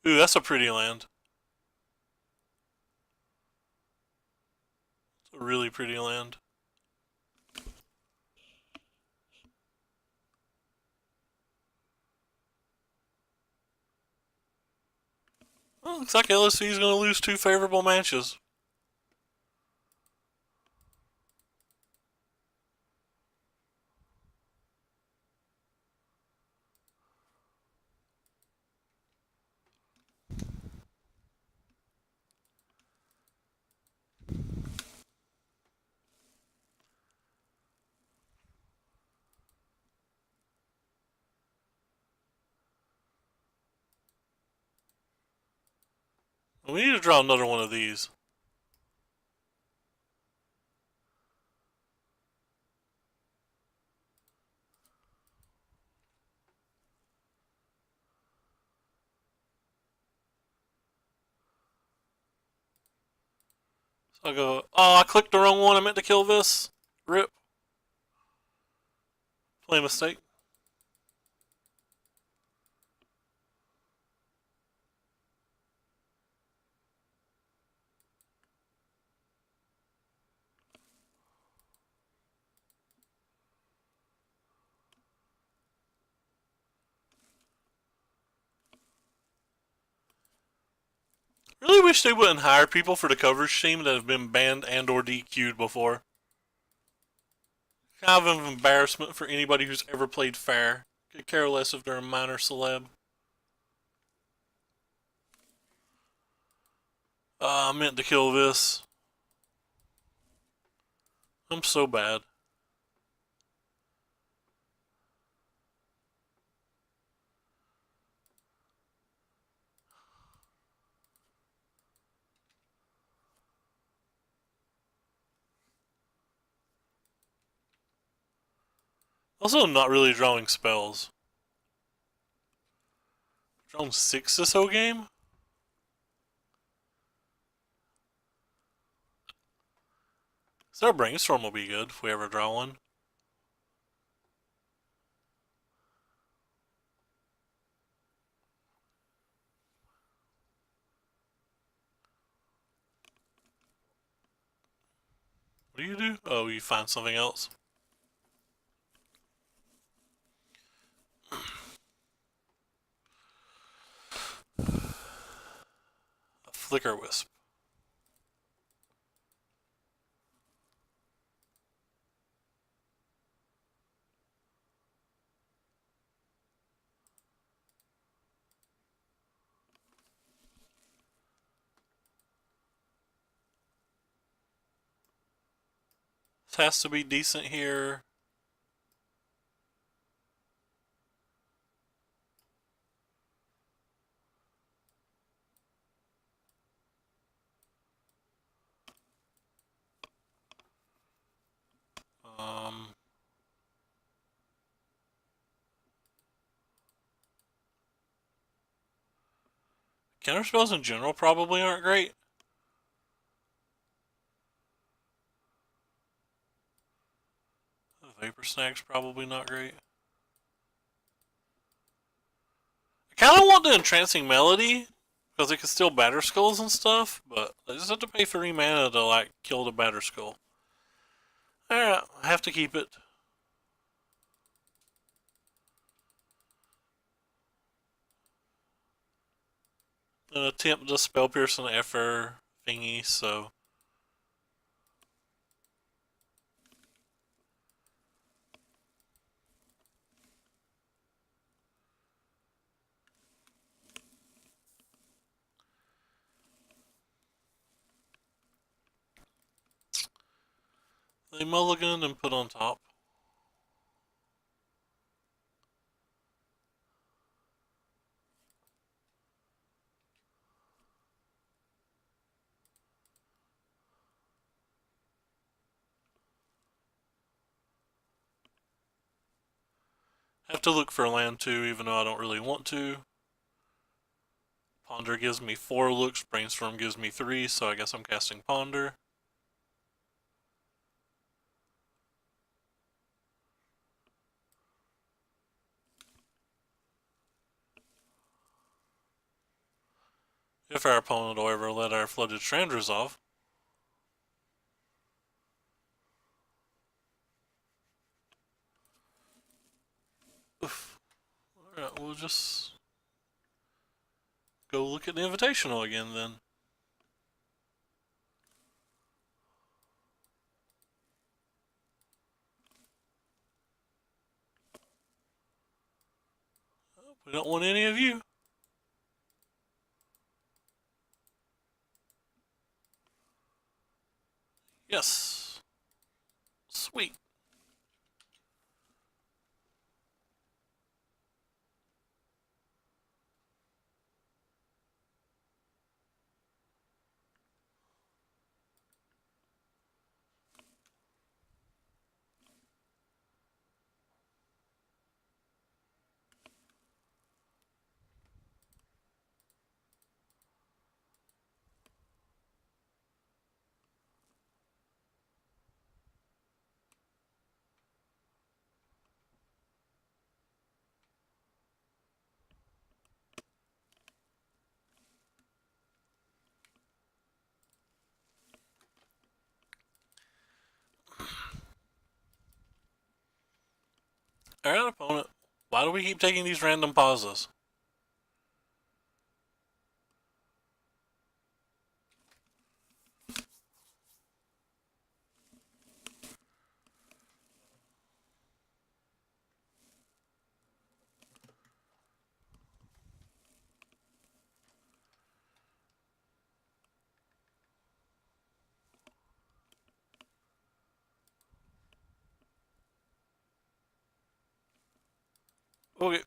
Ooh, that's a pretty land. It's a really pretty land. Well, looks like LSU is going to lose 2 favorable matches. We need to draw another one of these. So I go, oh, I clicked the wrong one. I meant to kill this. Rip. Play mistake. Really wish they wouldn't hire people for the coverage team that have been banned and or DQ'd before. Kind of an embarrassment for anybody who's ever played fair. Could care less if they're a minor celeb. I meant to kill this. I'm so bad. Also, I'm not really drawing spells. Drawn 6 this whole game? So our brainstorm will be good if we ever draw one. What do you do? Oh, you find something else. A flicker wisp. This has to be decent here. Um, Counter spells in general probably aren't great. Vapor Snag's probably not great. I kind of want the Entrancing Melody, because it can still batter skulls and stuff, but I just have to pay 3 mana to, like, kill the batter skull. Alright, I have to keep it. An attempt to spell pierce an Effer thingy, so. They mulligan and put on top. Have to look for land too, even though I don't really want to. Ponder gives me 4 looks, Brainstorm gives me 3, so I guess I'm casting Ponder. If our opponent will ever let our flooded stranders off. Oof. Alright, we'll just go look at the Invitational again then. We don't want any of you. Yes. Sweet. Alright, opponent. Why do we keep taking these random pauses? Okay.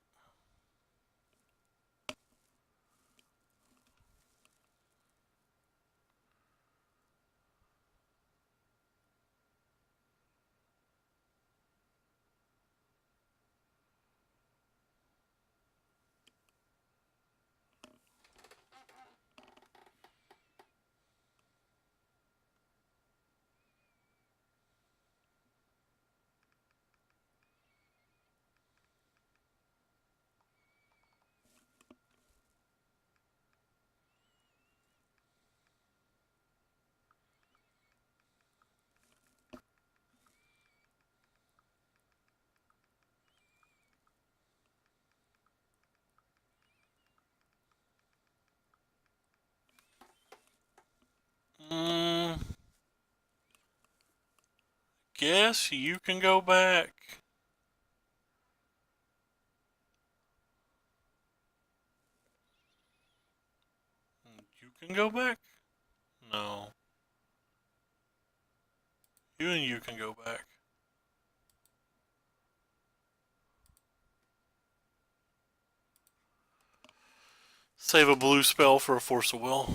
Mm, guess you can go back. You can go back? No. You and you can go back. Save a blue spell for a Force of Will.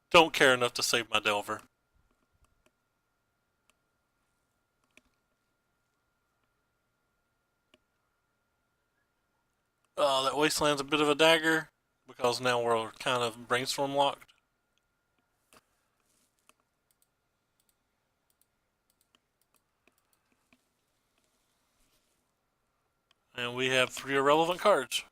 Don't care enough to save my Delver. That Wasteland's a bit of a dagger, because now we're kind of brainstorm locked. And we have 3 irrelevant cards.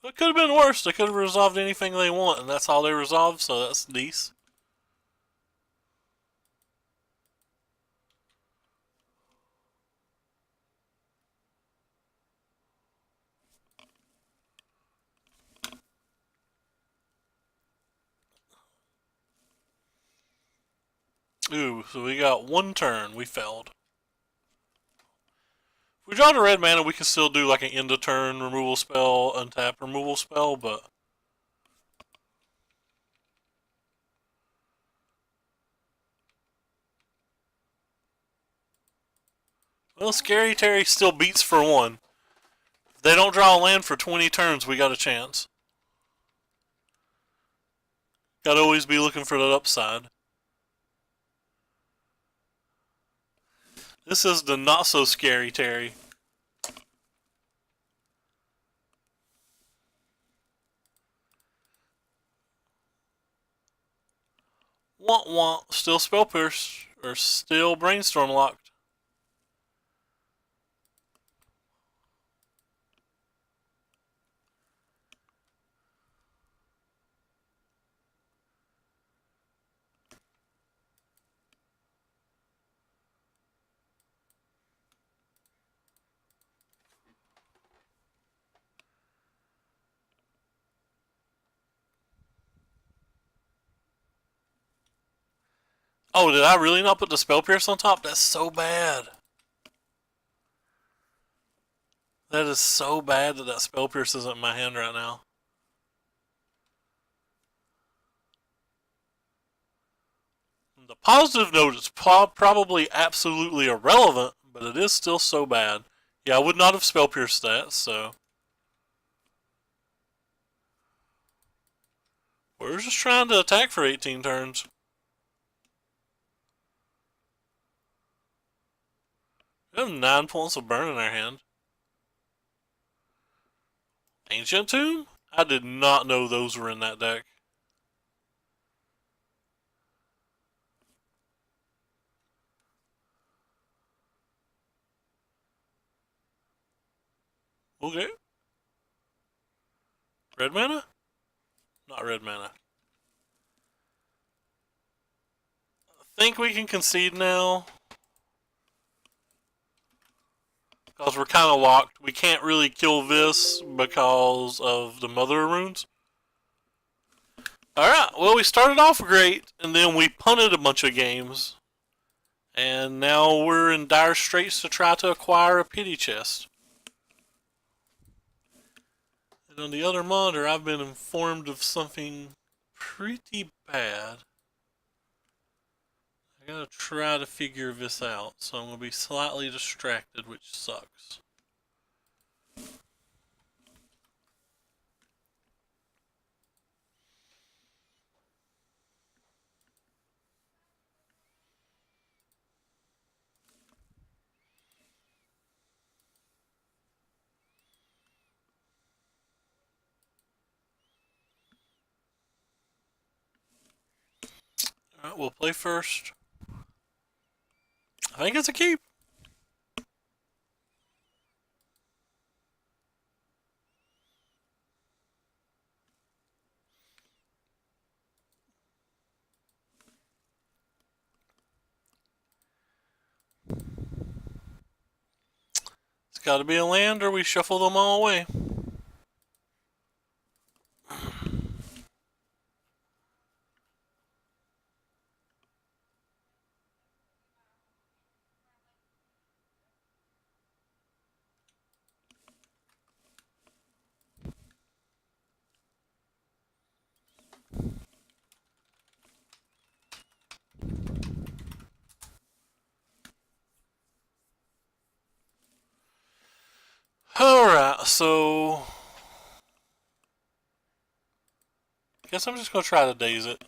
It could have been worse. They could have resolved anything they want, and that's all they resolved, so that's decent. Ooh, so we got 1 turn. We failed. If we draw the red mana, we can still do like an end of turn removal spell, untap removal spell, but Well, Scary Terry still beats for 1. If they don't draw a land for 20 turns, we got a chance. Gotta always be looking for that upside. This is the not so scary Terry. Want want, still Spell Pierce, or still Brainstorm locked. Oh, did I really not put the Spell Pierce on top? That's so bad. That is so bad that Spell Pierce isn't in my hand right now. The positive note is probably absolutely irrelevant, but it is still so bad. Yeah, I would not have Spell Pierced that, so. We're just trying to attack for 18 turns. We have 9 points of burn in our hand. Ancient Tomb? I did not know those were in that deck. Okay. Red mana? Not red mana. I think we can concede now. Because we're kind of locked. We can't really kill this because of the Mother Runes. Alright, well, we started off great, and then we punted a bunch of games. And now we're in dire straits to try to acquire a pity chest. And on the other monitor, I've been informed of something pretty bad. I gotta try to figure this out, so I'm gonna be slightly distracted, which sucks. Alright, we'll play first. I think it's a keep. It's gotta be a land or we shuffle them all away. Alright, so guess I'm just gonna try to daze it.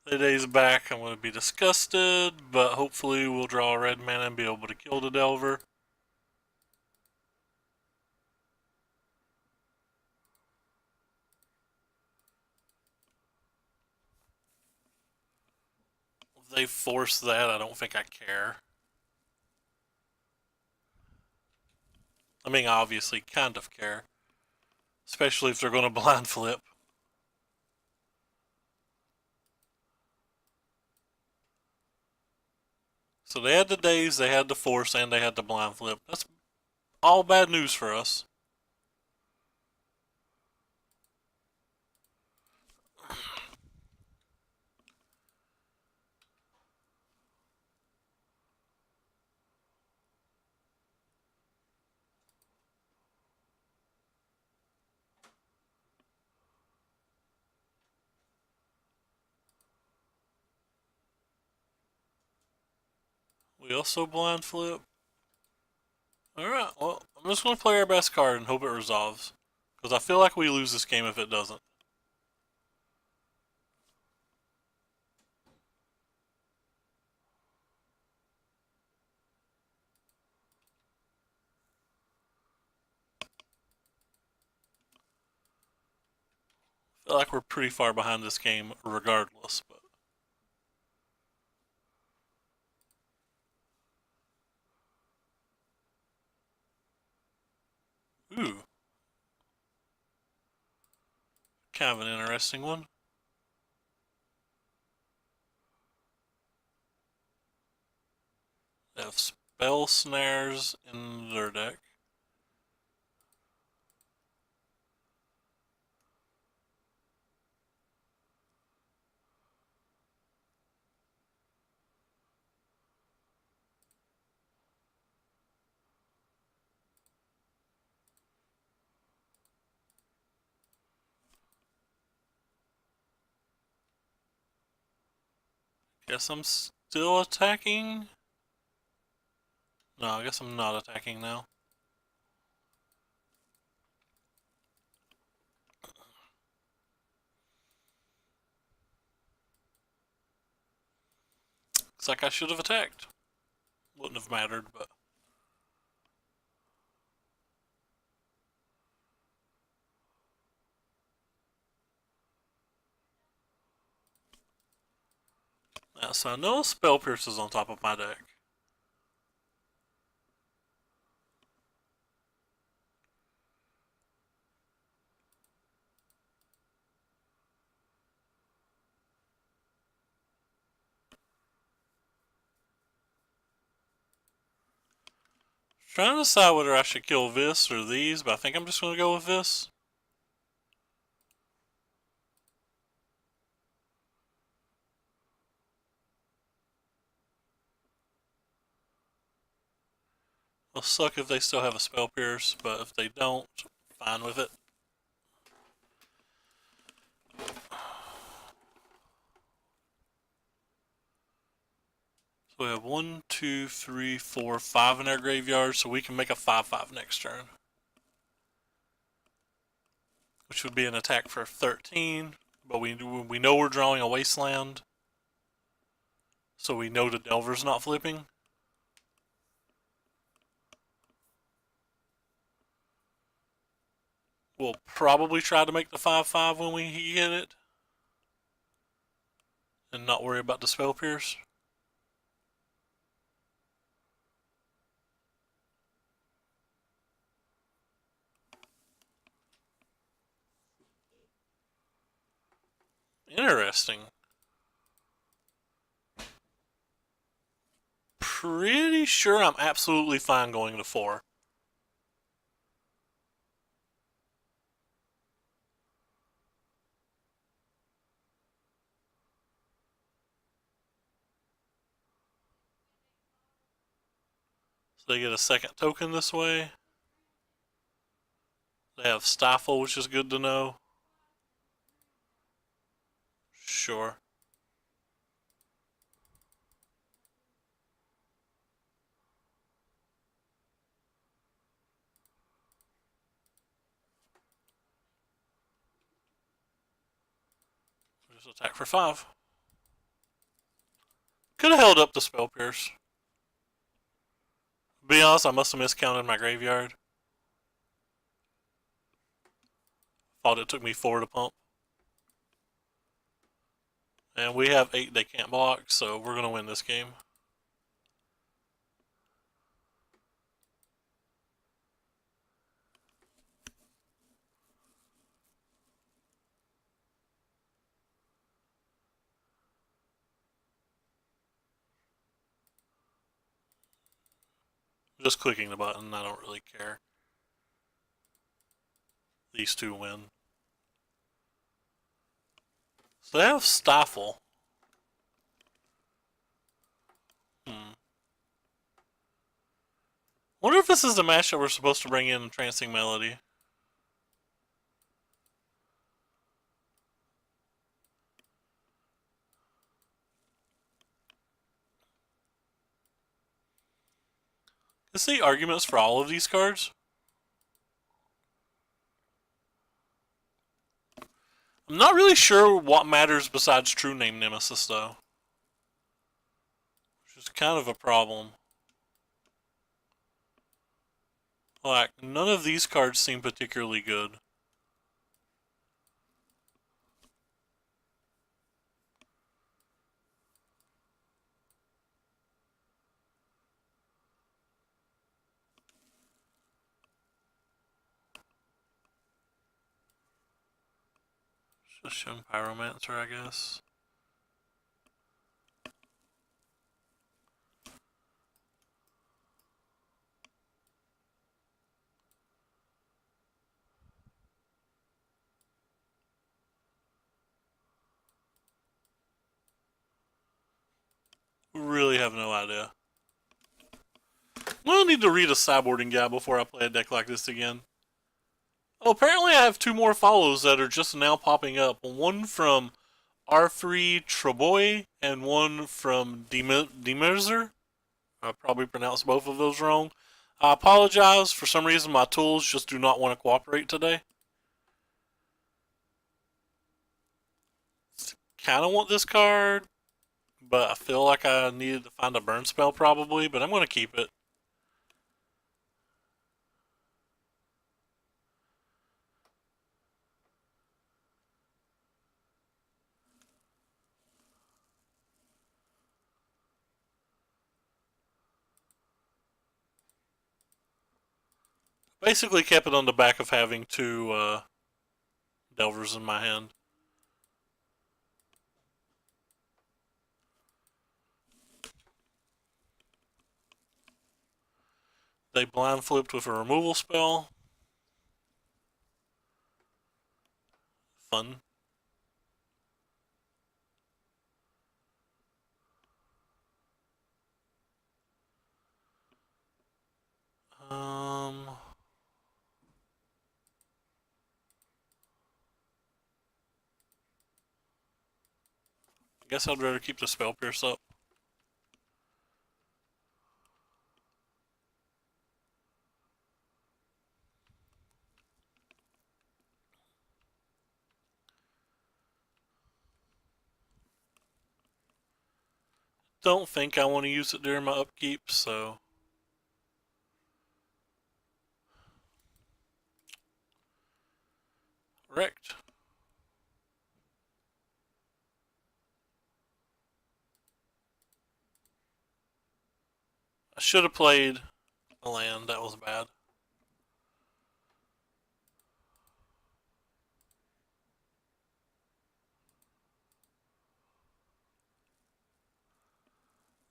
The days back, I'm gonna be disgusted, but hopefully we'll draw a red mana and be able to kill the Delver. If they force that, I don't think I care. I mean, obviously, kind of care. Especially if they're gonna blind flip. So they had the daze, they had the force, and they had the blind flip. That's all bad news for us. We also blind flip. Alright, well, I'm just going to play our best card and hope it resolves. Because I feel like we lose this game if it doesn't. I feel like we're pretty far behind this game regardless, but ooh. Kind of an interesting one. They have spell snares in their deck. Guess I'm still attacking? No, I guess I'm not attacking now. Looks like I should have attacked. Wouldn't have mattered, but... Yeah, so I know Spell Pierce is on top of my deck. Trying to decide whether I should kill this or these, but I think I'm just going to go with this. It'll suck if they still have a Spell Pierce, but if they don't, fine with it. So we have 1, 2, 3, 4, 5 in our graveyard, so we can make a 5/5 next turn. Which would be an attack for 13, but we know we're drawing a Wasteland, so we know the Delver's not flipping. We'll probably try to make the 5/5 when we hit it, and not worry about the Spell Pierce. Interesting. Pretty sure I'm absolutely fine going to 4. So they get a second token this way. They have Stifle, which is good to know. Sure. Just attack for 5. Could have held up the Spell Pierce. To be honest, I must have miscounted my graveyard. Thought it took me 4 to pump. And we have 8 they can't block, so we're going to win this game. Just clicking the button, I don't really care. These two win. So they have Stifle. Wonder if this is the match that we're supposed to bring in Trancing Melody. Is the arguments for all of these cards? I'm not really sure what matters besides True Name Nemesis, though. Which is kind of a problem. Like, none of these cards seem particularly good. Just show Pyromancer, I guess. Really have no idea. I'm gonna need to read a sideboarding guide before I play a deck like this again. Oh, apparently I have two more follows that are just now popping up. One from R3 Treboy and one from Demerzer. I probably pronounced both of those wrong. I apologize. For some reason, my tools just do not want to cooperate today. Kind of want this card, but I feel like I needed to find a burn spell probably, but I'm going to keep it. Basically kept it on the back of having two Delvers in my hand. They blind flipped with a removal spell. Fun. I guess I'd rather keep the Spell Pierce up. Don't think I want to use it during my upkeep, so. Wrecked. I should have played a land, that was bad.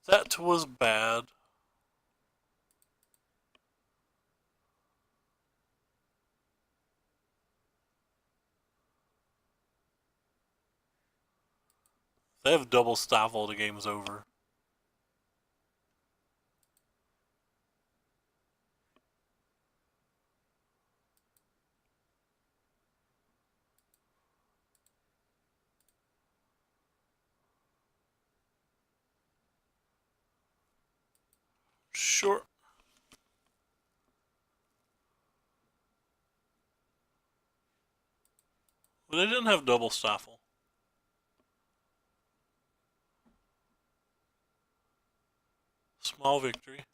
That was bad. If they have double stifle, the game's over. Sure. But they didn't have double stifle. Small victory.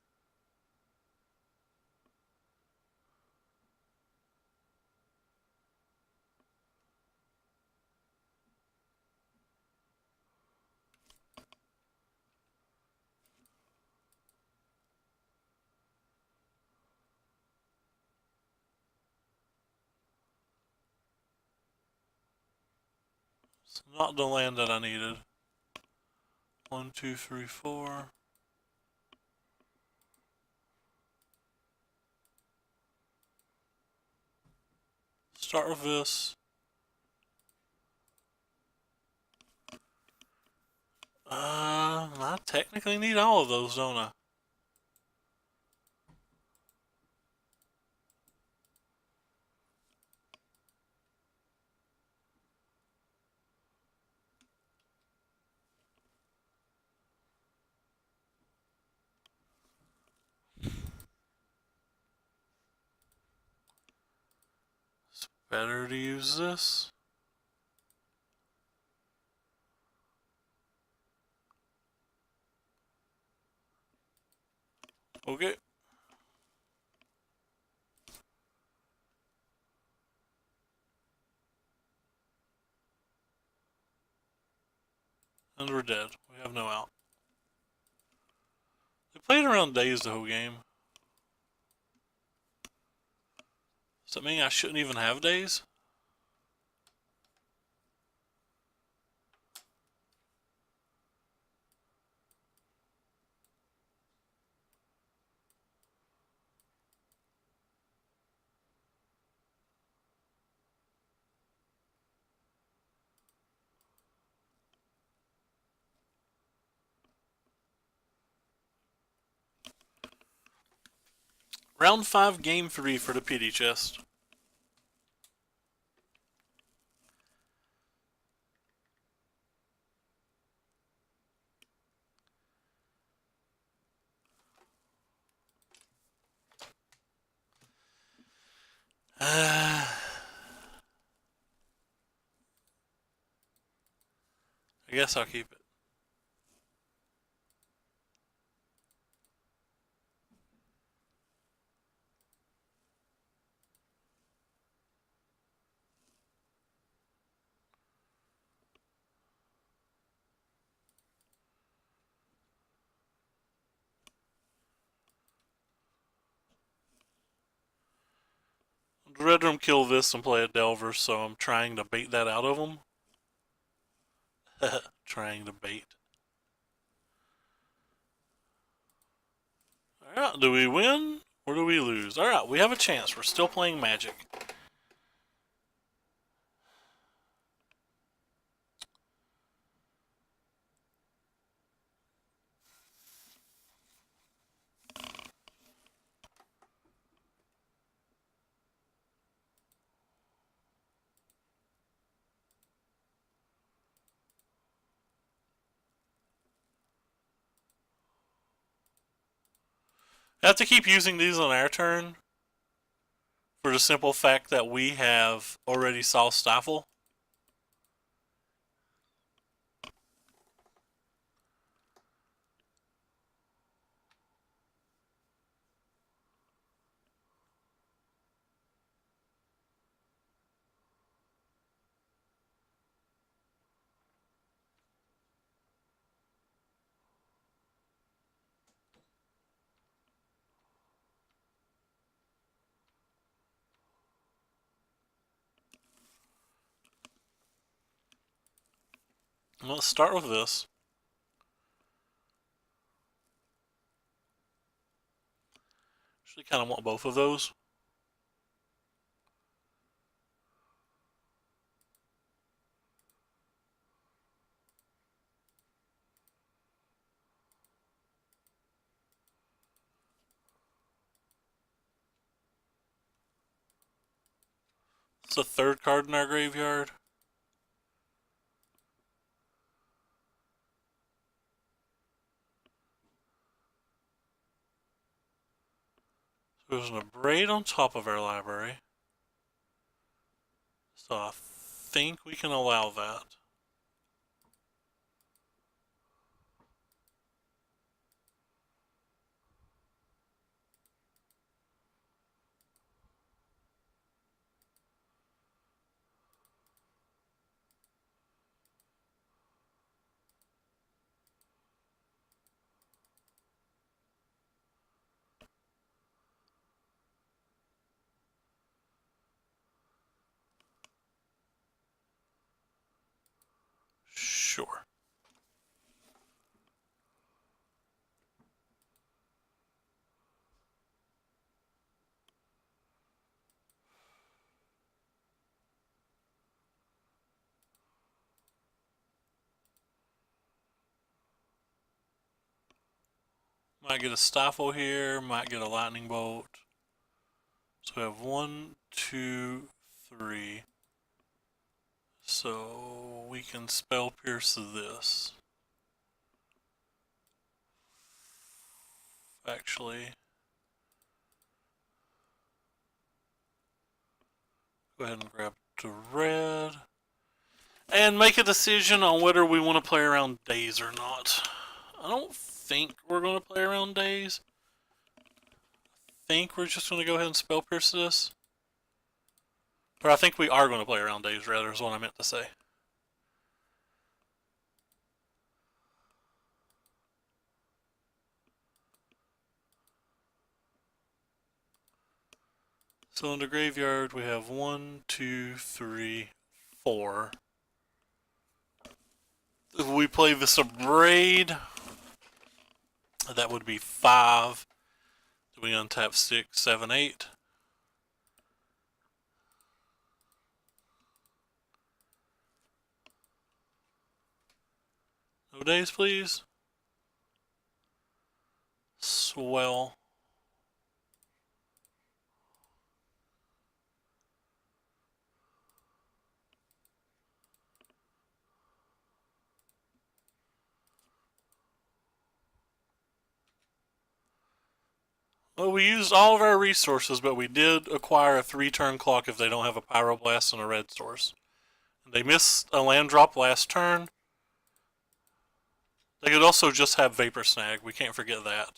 It's not the land that I needed. 1, 2, 3, 4. Start with this. I technically need all of those, don't I? Better to use this. Okay. And we're dead. We have no out. They played around days the whole game. Does that mean I shouldn't even have days? Round 5, game 3 for the pity chest. I guess I'll keep it. The Red Room kill this and play a Delver, so I'm trying to bait that out of them. Trying to bait. Alright, do we win or do we lose? Alright, we have a chance. We're still playing Magic. I have to keep using these on our turn for the simple fact that we have already saw Stifle. Let's start with this. Actually, kind of want both of those. It's the third card in our graveyard. There's an Abrade on top of our library. So I think we can allow that. Sure. Might get a Stifle here, might get a Lightning Bolt. So we have 1, 2, 3. So we can Spell Pierce this. Actually, Go ahead and grab the red. And make a decision on whether we want to play around days or not. I don't think we're going to play around days. I think we're just going to go ahead and spell pierce this. Or I think we are going to play around days, rather, is what I meant to say. So in the graveyard, we have 1, 2, 3, 4. If we play this Abrade, that would be 5. Do we untap 6, 7, 8? No days, please. Swell. Well, we used all of our resources, but we did acquire a 3-turn clock if they don't have a Pyroblast and a red source. They missed a land drop last turn. They could also just have Vapor Snag. We can't forget that.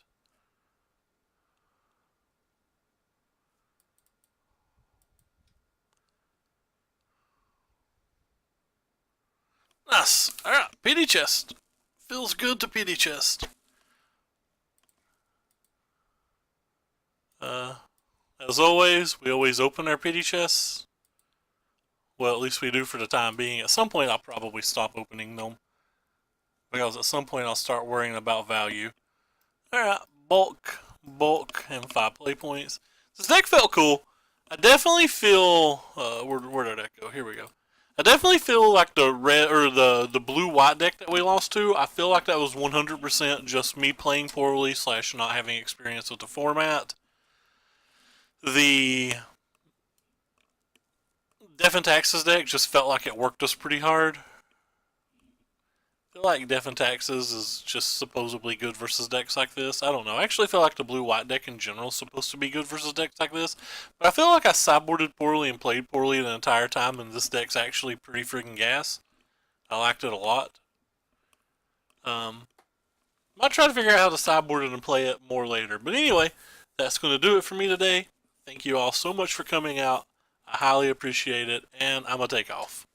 Nice. Alright, PD chest. Feels good to PD chest. As always, we always open our PD chests. Well, at least we do for the time being. At some point, I'll probably stop opening them. Because at some point, I'll start worrying about value. Alright, bulk, and 5 play points. This deck felt cool. I definitely feel... where did that go? Here we go. I definitely feel like the red or the blue-white deck that we lost to, I feel like that was 100% just me playing poorly / not having experience with the format. The Death and Taxes deck just felt like it worked us pretty hard. I feel like Death and Taxes is just supposedly good versus decks like this. I don't know. I actually feel like the blue-white deck in general is supposed to be good versus decks like this. But I feel like I sideboarded poorly and played poorly the entire time, and this deck's actually pretty freaking gas. I liked it a lot. Might try to figure out how to sideboard it and play it more later. But anyway, that's going to do it for me today. Thank you all so much for coming out. I highly appreciate it, and I'm going to take off.